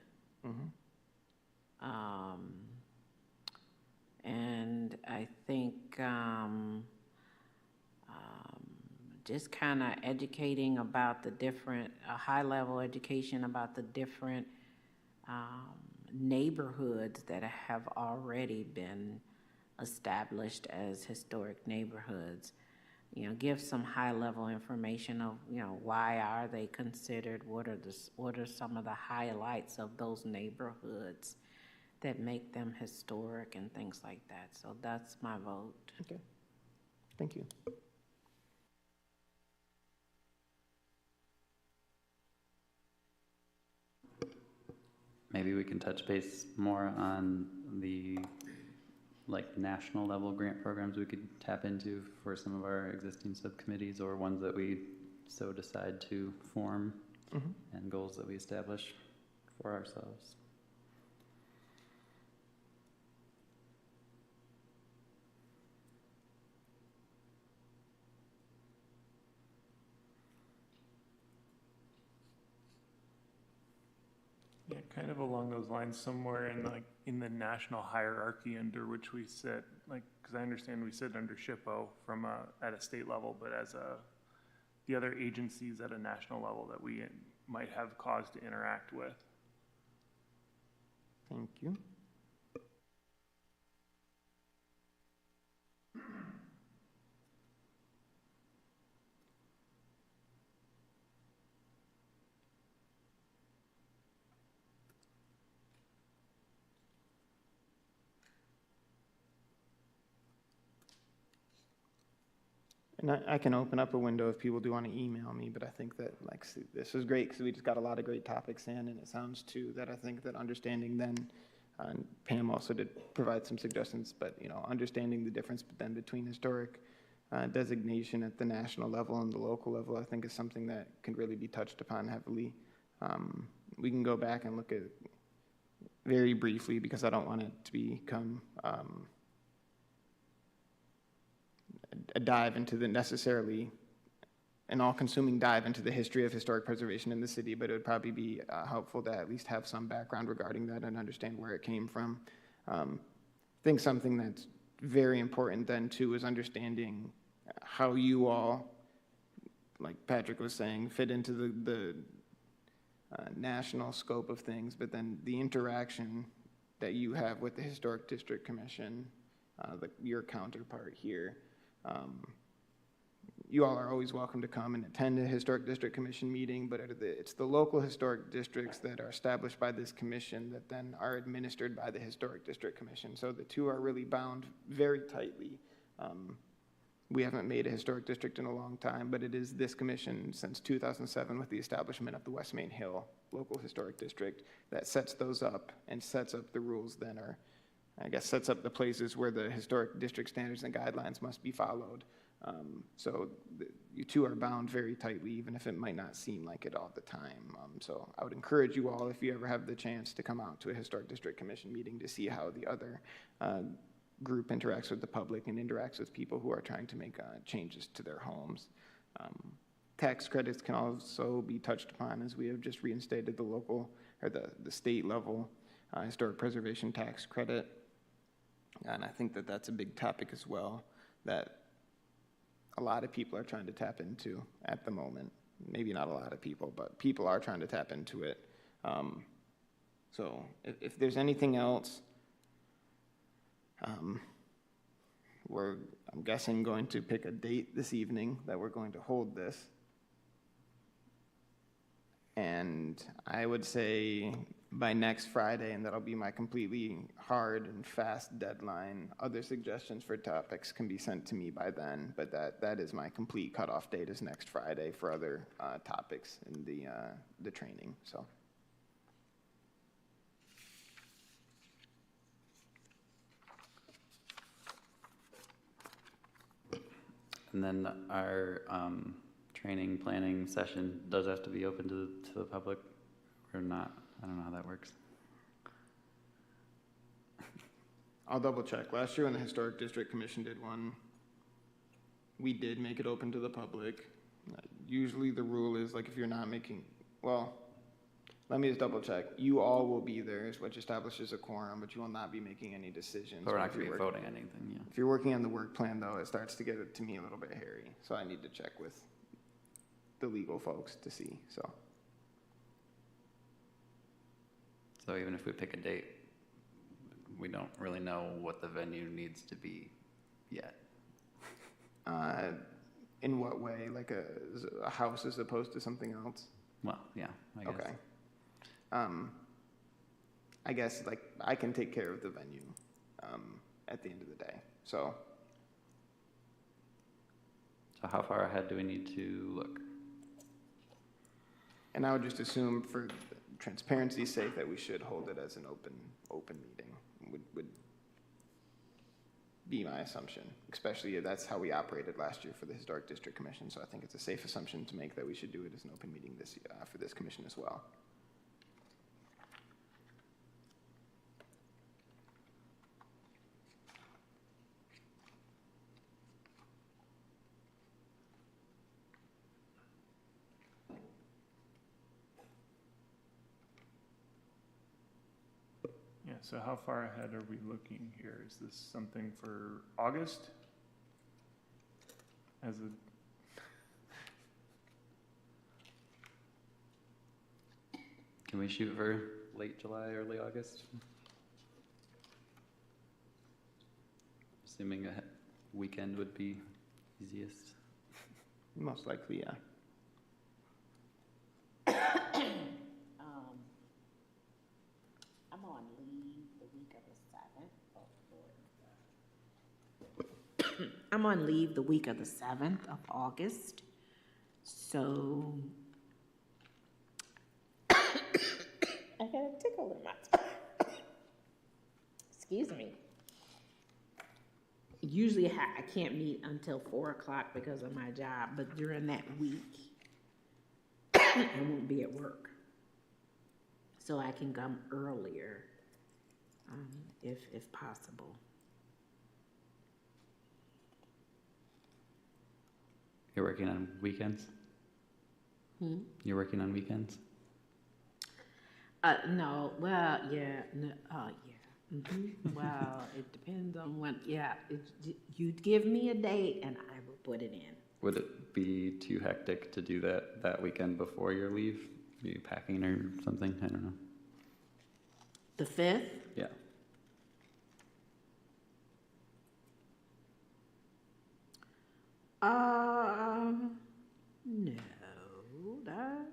And I think just kind of educating about the different, a high-level education about the different neighborhoods that have already been established as historic neighborhoods. You know, give some high-level information of, you know, why are they considered, what are some of the highlights of those neighborhoods that make them historic and things like that. So that's my vote. Okay. Thank you. Maybe we can touch base more on the national level grant programs we could tap into for some of our existing subcommittees or ones that we so decide to form and goals that we establish for ourselves. Yeah, kind of along those lines, somewhere in the national hierarchy under which we sit, because I understand we sit under SHPO from at a state level, but as the other agencies at a national level that we might have cause to interact with. Thank you. And I can open up a window if people do want to email me, but I think that this is great because we just got a lot of great topics in, and it sounds too that I think that understanding then, and Pam also did provide some suggestions, but understanding the difference then between historic designation at the national level and the local level, I think is something that can really be touched upon heavily. We can go back and look at very briefly because I don't want it to become a dive into the necessarily an all-consuming dive into the history of historic preservation in the city, but it would probably be helpful to at least have some background regarding that and understand where it came from. I think something that's very important then too is understanding how you all, like Patrick was saying, fit into the national scope of things, but then the interaction that you have with the Historic District Commission, your counterpart here. You all are always welcome to come and attend a Historic District Commission meeting, but it's the local historic districts that are established by this commission that then are administered by the Historic District Commission. So the two are really bound very tightly. We haven't made a historic district in a long time, but it is this commission since 2007 with the establishment of the West Main Hill Local Historic District that sets those up and sets up the rules then, or I guess sets up the places where the historic district standards and guidelines must be followed. So you two are bound very tightly, even if it might not seem like it all the time. So I would encourage you all, if you ever have the chance, to come out to a Historic District Commission meeting to see how the other group interacts with the public and interacts with people who are trying to make changes to their homes. Tax credits can also be touched upon, as we have just reinstated the local or the state level historic preservation tax credit. And I think that that's a big topic as well that a lot of people are trying to tap into at the moment. Maybe not a lot of people, but people are trying to tap into it. So if there's anything else, we're, I'm guessing, going to pick a date this evening that we're going to hold this. And I would say by next Friday, and that'll be my completely hard and fast deadline. Other suggestions for topics can be sent to me by then, but that is my complete cutoff date is next Friday for other topics in the training, so. And then our training planning session does have to be open to the public or not? I don't know how that works. I'll double check. Last year when the Historic District Commission did one, we did make it open to the public. Usually the rule is like if you're not making, well, let me just double check. You all will be there, which establishes a quorum, but you will not be making any decisions. But we're not If going to you're be working- voting anything, yeah. If you're working on the work plan though, it starts to get it to me a little bit hairy. So I need to check with the legal folks to see, so. So even if we pick a date, we don't really know what the venue needs to be yet. In what way? Like a house as opposed to something else? Well, yeah, I guess. Okay. I guess like I can take care of the venue at the end of the day. So So how far ahead do we need to look? and I would just assume for transparency's sake that we should hold it as an open meeting would be my assumption, especially that's how we operated last year for the Historic District Commission. So I think it's a safe assumption to make that we should do it as an open meeting this year, for this commission as well. Yeah, so how far ahead are we looking here? Is this something for August? As a, Can we shoot for late July, early August? Assuming a weekend would be easiest. Most likely, yeah. I'm on leave the week of the 7th. Oh, Lord. I'm on leave the week of the 7th of August. So I got a tickle in my excuse me. Usually I can't meet until 4 o'clock because of my job, but during that week, I won't be at work. So I can come earlier, if possible. You're working on weekends? You're working on weekends? No, well, yeah, no, yeah. Well, it depends on when, yeah, you give me a date and I will put it in. Would it be too hectic to do that weekend before your leave? Are you packing or something? I don't know. The 5th? Yeah. No, that,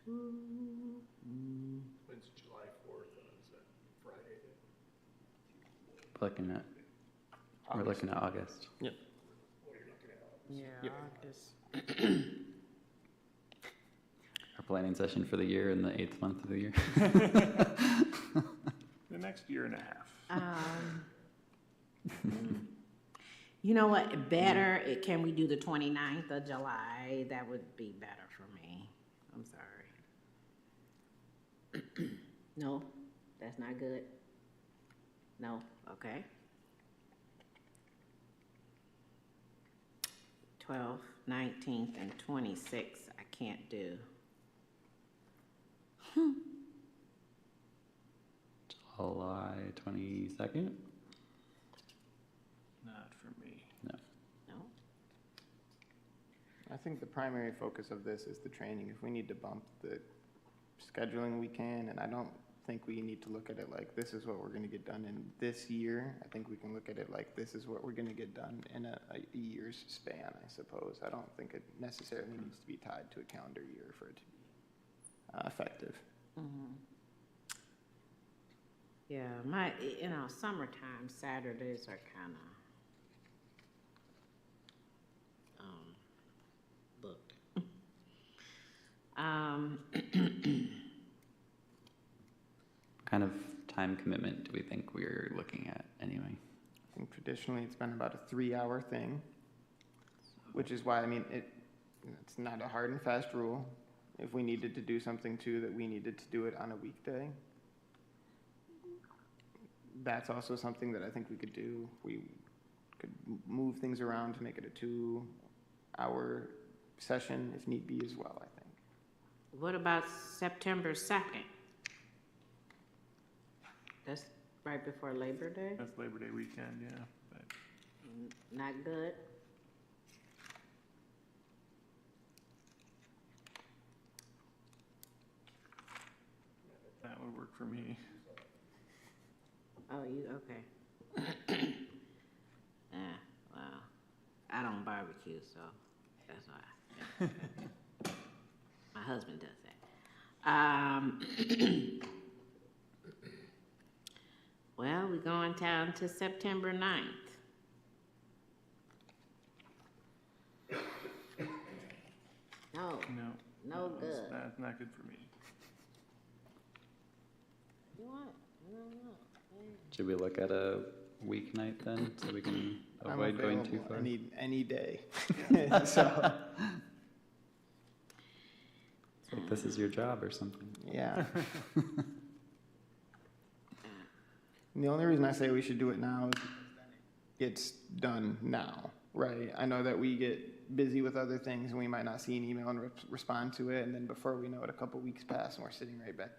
When's July 4th, is that Friday then? We're looking at August. Yep. Oh, you're looking at August. yeah, August. Our planning session for the year in the 8th month of the year. the next year and a half. You know what, better, can we do the 29th of July? That would be better for me. I'm sorry. No, that's not good? No, okay. 12th, 19th, and 26th, I can't do. July 22nd? Not for me. No. No? I think the primary focus of this is the training. If we need to bump the scheduling, we can, and I don't think we need to look at it like, this is what we're gonna get done in this year. I think we can look at it like, this is what we're gonna get done in a year's span, I suppose. I don't think it necessarily needs to be tied to a calendar year for it to be effective. Yeah, summertime Saturdays are kind of booked. Kind of time commitment do we think we're looking at anyway? I think traditionally it's been about a 3-hour thing, which is why, I mean, it's not a hard and fast rule. If we needed to do something too, that we needed to do it on a weekday, that's also something that I think we could do. We could move things around to make it a 2-hour session if need be as well, I think. What about September 2nd? That's right before Labor Day? That's Labor Day weekend, yeah, but Not good? that would work for me. Oh, okay. Well, I don't barbecue, so that's why. My husband does that. Well, we're going down to September 9th. No, no good. That's not good for me. You want? I don't know. Should we look at a weeknight then, so we can I'm avoid going too available far? any day. So, It's like this is your job or something. yeah. And the only reason I say we should do it now is it's done now, right? I know that we get busy with other things and we might not see an email and respond to it, and then before we know it, a couple weeks pass and we're sitting right back.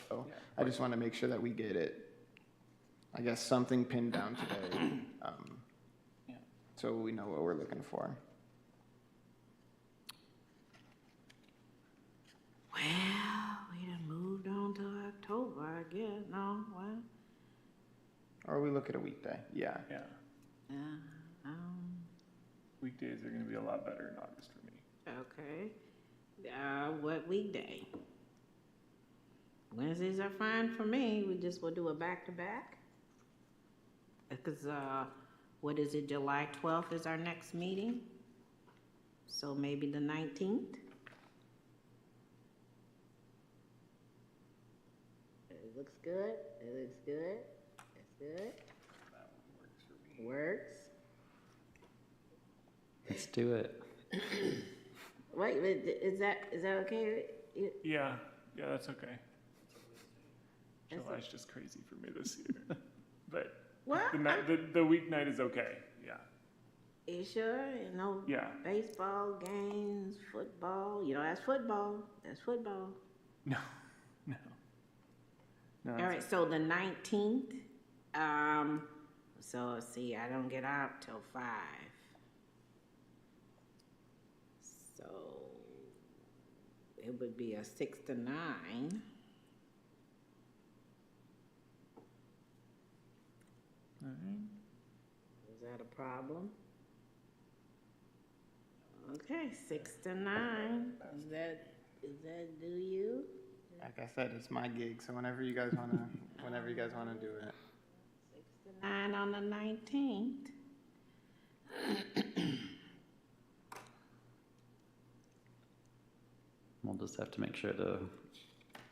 So I just want to make sure that we get it, I guess, something pinned down today, so we know what we're looking for. Well, we done moved on to October, I guess. No, well, Or we look at a weekday, yeah. Yeah, weekdays are gonna be a lot better in August for me. okay. What weekday? Wednesdays are fine for me. We'll do a back-to-back. Because, what is it, July 12th is our next meeting? So maybe the 19th? It looks good. It looks good. It's good. Works. Let's do it. Wait, is that okay? Yeah, that's okay. That's July's just crazy for me this year. But What? the weeknight is okay, yeah. You sure? You know, Yeah. baseball games, football. You know, that's football. That's football. No. All right, so the 19th. So let's see, I don't get out till 5. So it would be a 6 to 9. All right. Is that a problem? Okay, 6 to 9. Is that do you? Like I said, it's my gig, so whenever you guys wanna do it. 6 to 9 on the 19th. We'll just have to make sure to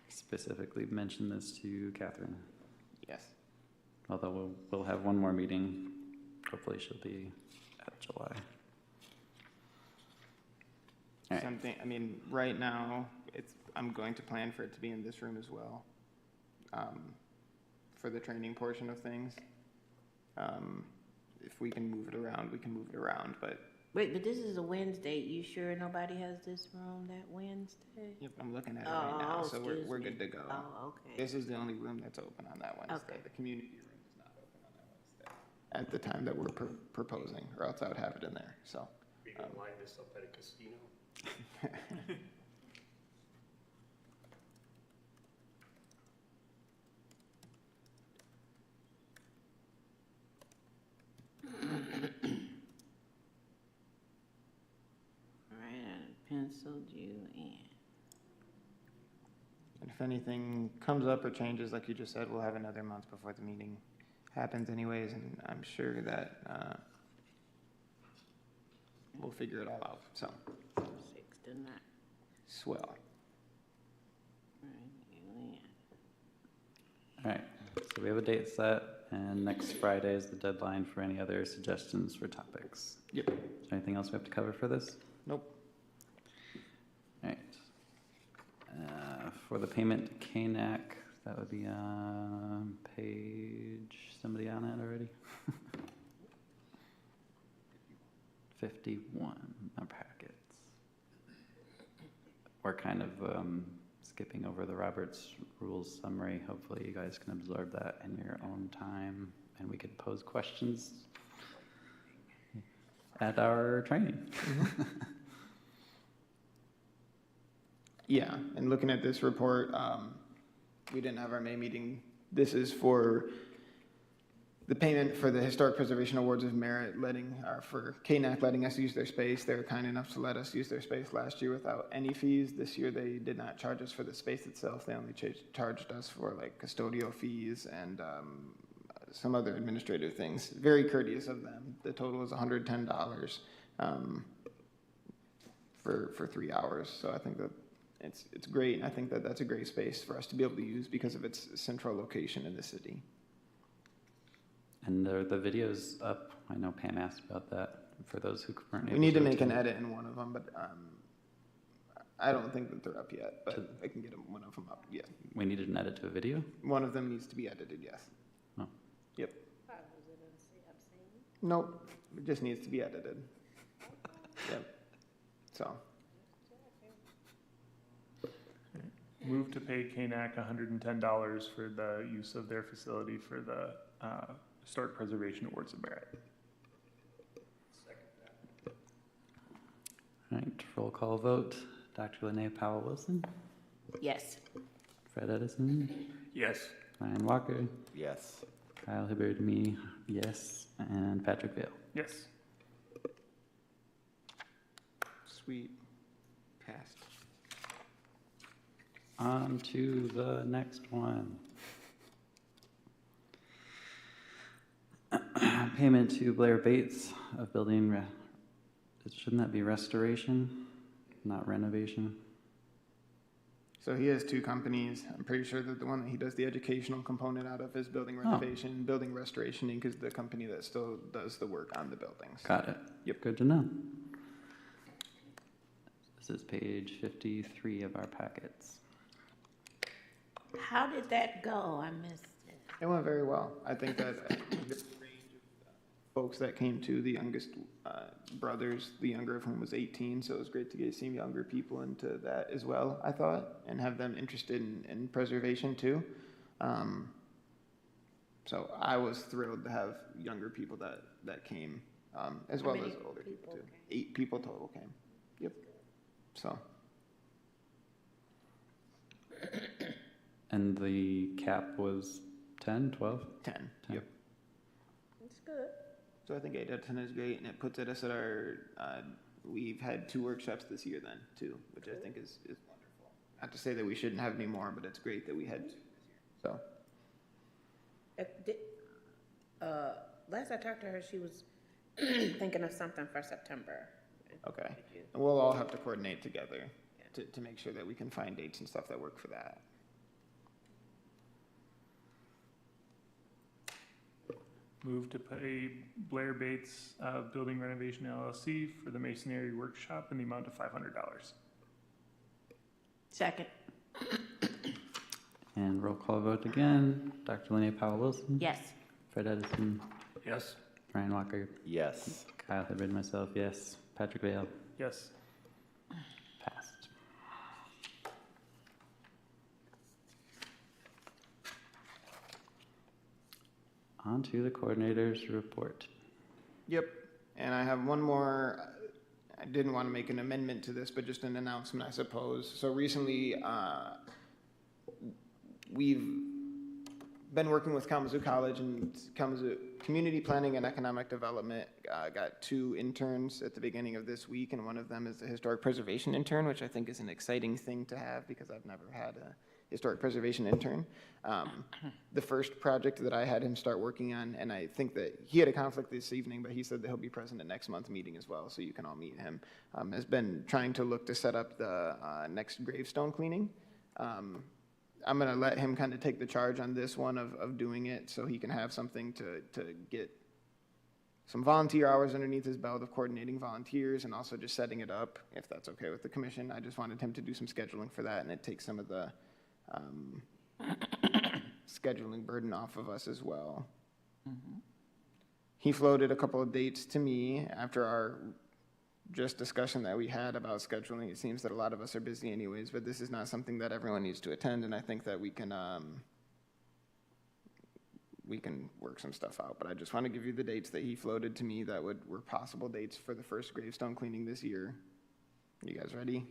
specifically mention this to Catherine. Yes. Although we'll have one more meeting. Hopefully she'll be at July. All right. Something, I mean, right now, I'm going to plan for it to be in this room as well, for the training portion of things. If we can move it around, we can move it around, but Wait, but this is a Wednesday. You sure nobody has this room that Wednesday? I'm looking at it right now, so excuse we're me. good to go. Oh, okay. This is the only room that's open on that Wednesday. Okay. The community room is not open on that Wednesday at the time that we're proposing, or else I would have it in there, so. Are you gonna line this up at a casino? penciled you in. And if anything comes up or changes, like you just said, we'll have another month before the meeting happens anyways, and I'm sure that we'll figure it all out, so, 6 to 9. swell. All right, so we have a date set, and next Friday is the deadline for any other suggestions for topics. Yep. Is there anything else we have to cover for this? Nope. All right. For the payment to KNAC, that would be page, somebody on it already? 51, our packets. We're kind of skipping over the Roberts Rules summary. Hopefully you guys can absorb that in your own time, and we could pose questions at our training. Yeah, and looking at this report, we didn't have our May meeting. This is for the payment for the Historic Preservation Awards of Merit, for KNAC letting us use their space. They were kind enough to let us use their space last year without any fees. This year, they did not charge us for the space itself. They only charged us for like custodial fees and some other administrative things. Very courteous of them. The total is $110 for 3 hours. So I think that it's great, and I think that that's a great space for us to be able to use because of its central location in the city. And the video's up. I know Pam asked about that for those who weren't able to. We need to make attend. an edit in one of them, but I don't think that they're up yet, but I can get one of them up, yeah. We needed an edit to a video? One of them needs to be edited, yes. Oh. Yep. Nope, it just needs to be edited. Yep, so. Move to pay KNAC $110 for the use of their facility for the Historic Preservation Awards of Merit. All right, roll call vote. Dr. Lene Powell-Wilson, Yes. Fred Edison, Yes. Ryan Walker, Yes. Kyle Hibbard, me, yes, and Patrick Vale. Yes. Sweet, passed. On to the next one. Payment to Blair Bates of building, shouldn't that be restoration, not renovation? So he has two companies. I'm pretty sure that the one that he does the educational component out of is building renovation, building restoration, Inc. is the company that still does the work on the buildings. Got it. Yep. Good to know. This is page 53 of our packets. How did that go? I missed it. It went very well. I think that there's a range of folks that came to the youngest brothers, the younger of whom was 18, so it was great to get some younger people into that as well, I thought, and have them interested in preservation too. So I was thrilled to have younger people that came, as well as older people too. 8 people total came. Yep. So. And the cap was 10, 12? 10. 10. Yep. That's good. So I think 8 out of 10 is great, and it puts us at our, we've had 2 workshops this year then, too, which I think is wonderful. Not to say that we shouldn't have any more, but it's great that we had 2 this year, so. Last I talked to her, she was thinking of something for September. Okay. And we'll all have to coordinate together to make sure that we can find dates and stuff that work for that. Move to pay Blair Bates of Building Renovation LLC for the masonry workshop in the amount of $500. Second. And roll call vote again. Dr. Lene Powell-Wilson? Yes. Fred Edison? Yes. Ryan Walker? Yes. Kyle Hibbard, myself, yes. Patrick Vale? Yes. Passed. On to the coordinator's report. Yep. And I have one more. I didn't want to make an amendment to this, but just an announcement, I suppose. So recently, we've been working with Kalamazoo College and Kalamazoo Community Planning and Economic Development. Got 2 interns at the beginning of this week, and one of them is the historic preservation intern, which I think is an exciting thing to have because I've never had a historic preservation intern. The first project that I had him start working on, and I think that he had a conflict this evening, but he said that he'll be present at next month's meeting as well, so you can all meet him, has been trying to look to set up the next gravestone cleaning. I'm going to let him kind of take the charge on this one of doing it so he can have something to get some volunteer hours underneath his belt of coordinating volunteers and also just setting it up, if that's okay with the commission. I just wanted him to do some scheduling for that, and it takes some of the scheduling burden off of us as well. He floated a couple of dates to me after our just discussion that we had about scheduling. It seems that a lot of us are busy anyways, but this is not something that everyone needs to attend, and I think that we can work some stuff out. But I just want to give you the dates that he floated to me that were possible dates for the first gravestone cleaning this year. You guys ready?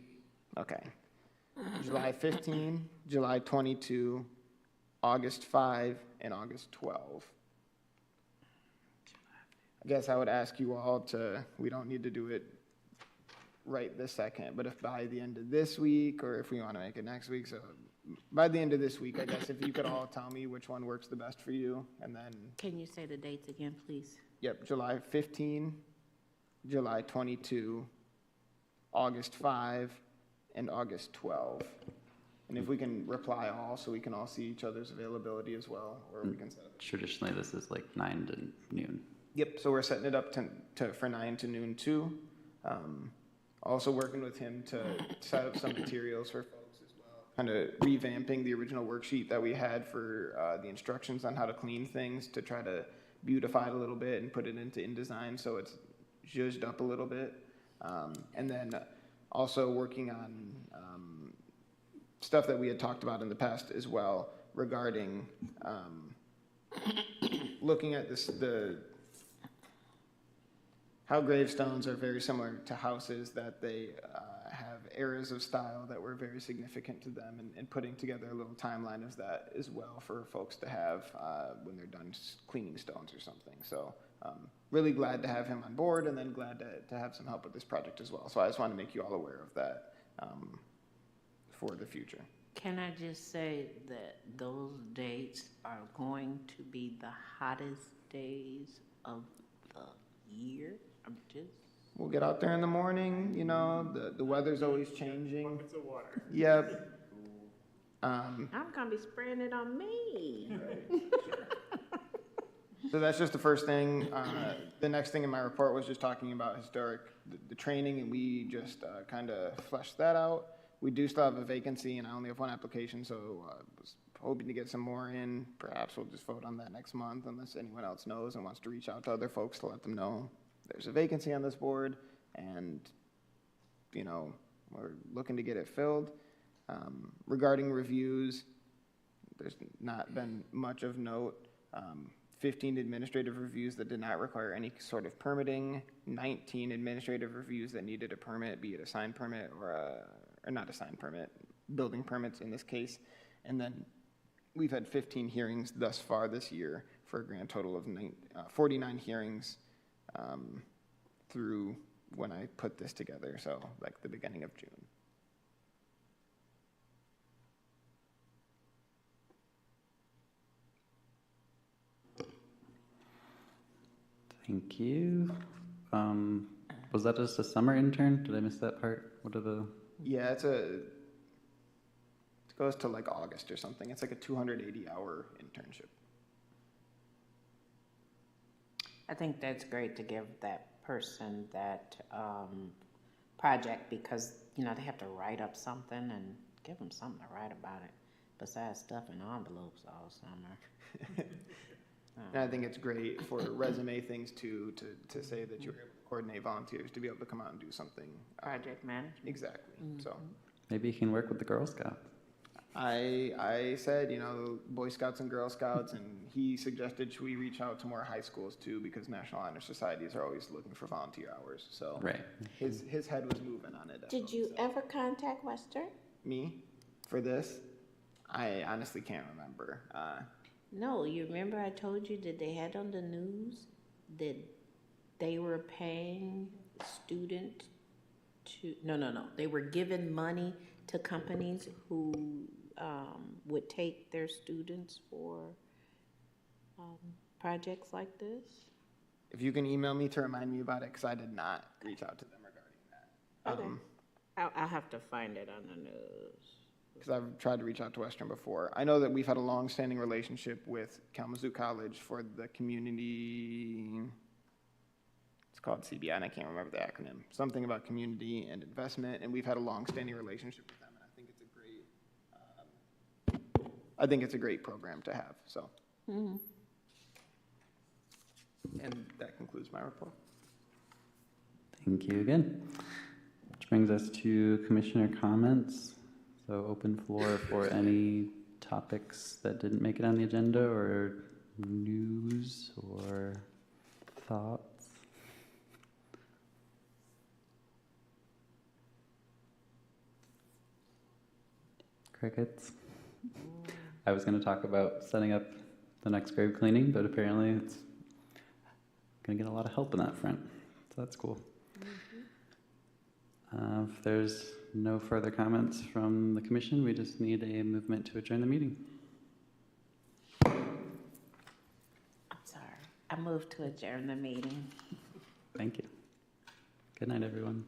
Okay. July 15, July 22, August 5, and August 12. I guess I would ask you all to, we don't need to do it right this second, but if by the end of this week, or if we want to make it next week, so by the end of this week, I guess if you could all tell me which one works the best for you, and then. Can you say the dates again, please? Yep, July 15, July 22, August 5, and August 12. And if we can reply all, so we can all see each other's availability as well, or we can set up. Traditionally, this is like 9 to noon. Yep, so we're setting it up for 9 to noon too. Also working with him to set up some materials for folks as well. Kind of revamping the original worksheet that we had for the instructions on how to clean things to try to beautify it a little bit and put it into InDesign so it's zhuzhed up a little bit. And then also working on stuff that we had talked about in the past as well regarding looking at how gravestones are very similar to houses, that they have eras of style that were very significant to them, and putting together a little timeline of that as well for folks to have when they're done cleaning stones or something. So really glad to have him on board, and then glad to have some help with this project as well. So I just want to make you all aware of that for the future. Can I just say that those dates are going to be the hottest days of the year? We'll get out there in the morning, you know, the weather's always changing. Buckets of water. Yep. I'm gonna be spraying it on me. So that's just the first thing. The next thing in my report was just talking about the training, and we just kind of fleshed that out. We do still have a vacancy, and I only have 1 application, so I was hoping to get some more in. Perhaps we'll just vote on that next month, unless anyone else knows and wants to reach out to other folks to let them know there's a vacancy on this board, and, you know, we're looking to get it filled. Regarding reviews, there's not been much of note. 15 administrative reviews that did not require any sort of permitting, 19 administrative reviews that needed a permit, be it a sign permit or not a sign permit, building permits in this case. And then we've had 15 hearings thus far this year for a grand total of 49 hearings through when I put this together, so like the beginning of June. Thank you. Was that just a summer intern? Did I miss that part? What are the? Yeah, it goes to like August or something. It's like a 280-hour internship. I think that's great to give that person that project, because, you know, they have to write up something, and give them something to write about it besides stuffing envelopes all summer. And I think it's great for resume things too, to say that you were able to coordinate volunteers to be able to come out and do something. Project management. Exactly. So Maybe you can work with the Girl Scouts. I said, you know, Boy Scouts and Girl Scouts, and he suggested should we reach out to more high schools too, because National Honor Societies are always looking for volunteer hours. So Right. his head was moving on it. Did you ever contact Western? Me for this? I honestly can't remember. No, you remember I told you that they had on the news that they were paying student to, no, they were giving money to companies who would take their students for projects like this? If you can email me to remind me about it, because I did not reach out to them regarding that. Okay. I'll have to find it on the news. Because I've tried to reach out to Western before. I know that we've had a long-standing relationship with Kalamazoo College for the community, it's called CBI, and I can't remember the acronym, something about community and investment, and we've had a long-standing relationship with them, and I think it's a great program to have, so. Mm-hmm. And that concludes my report. Thank you again. Which brings us to commissioner comments. So open floor for any topics that didn't make it on the agenda or news or thoughts. Crickets. I was going to talk about setting up the next grave cleaning, but apparently it's going to get a lot of help in that front. So that's cool. If there's no further comments from the commission, we just need a movement to adjourn the meeting. I'm sorry. I moved to adjourn the meeting. Thank you. Good night, everyone.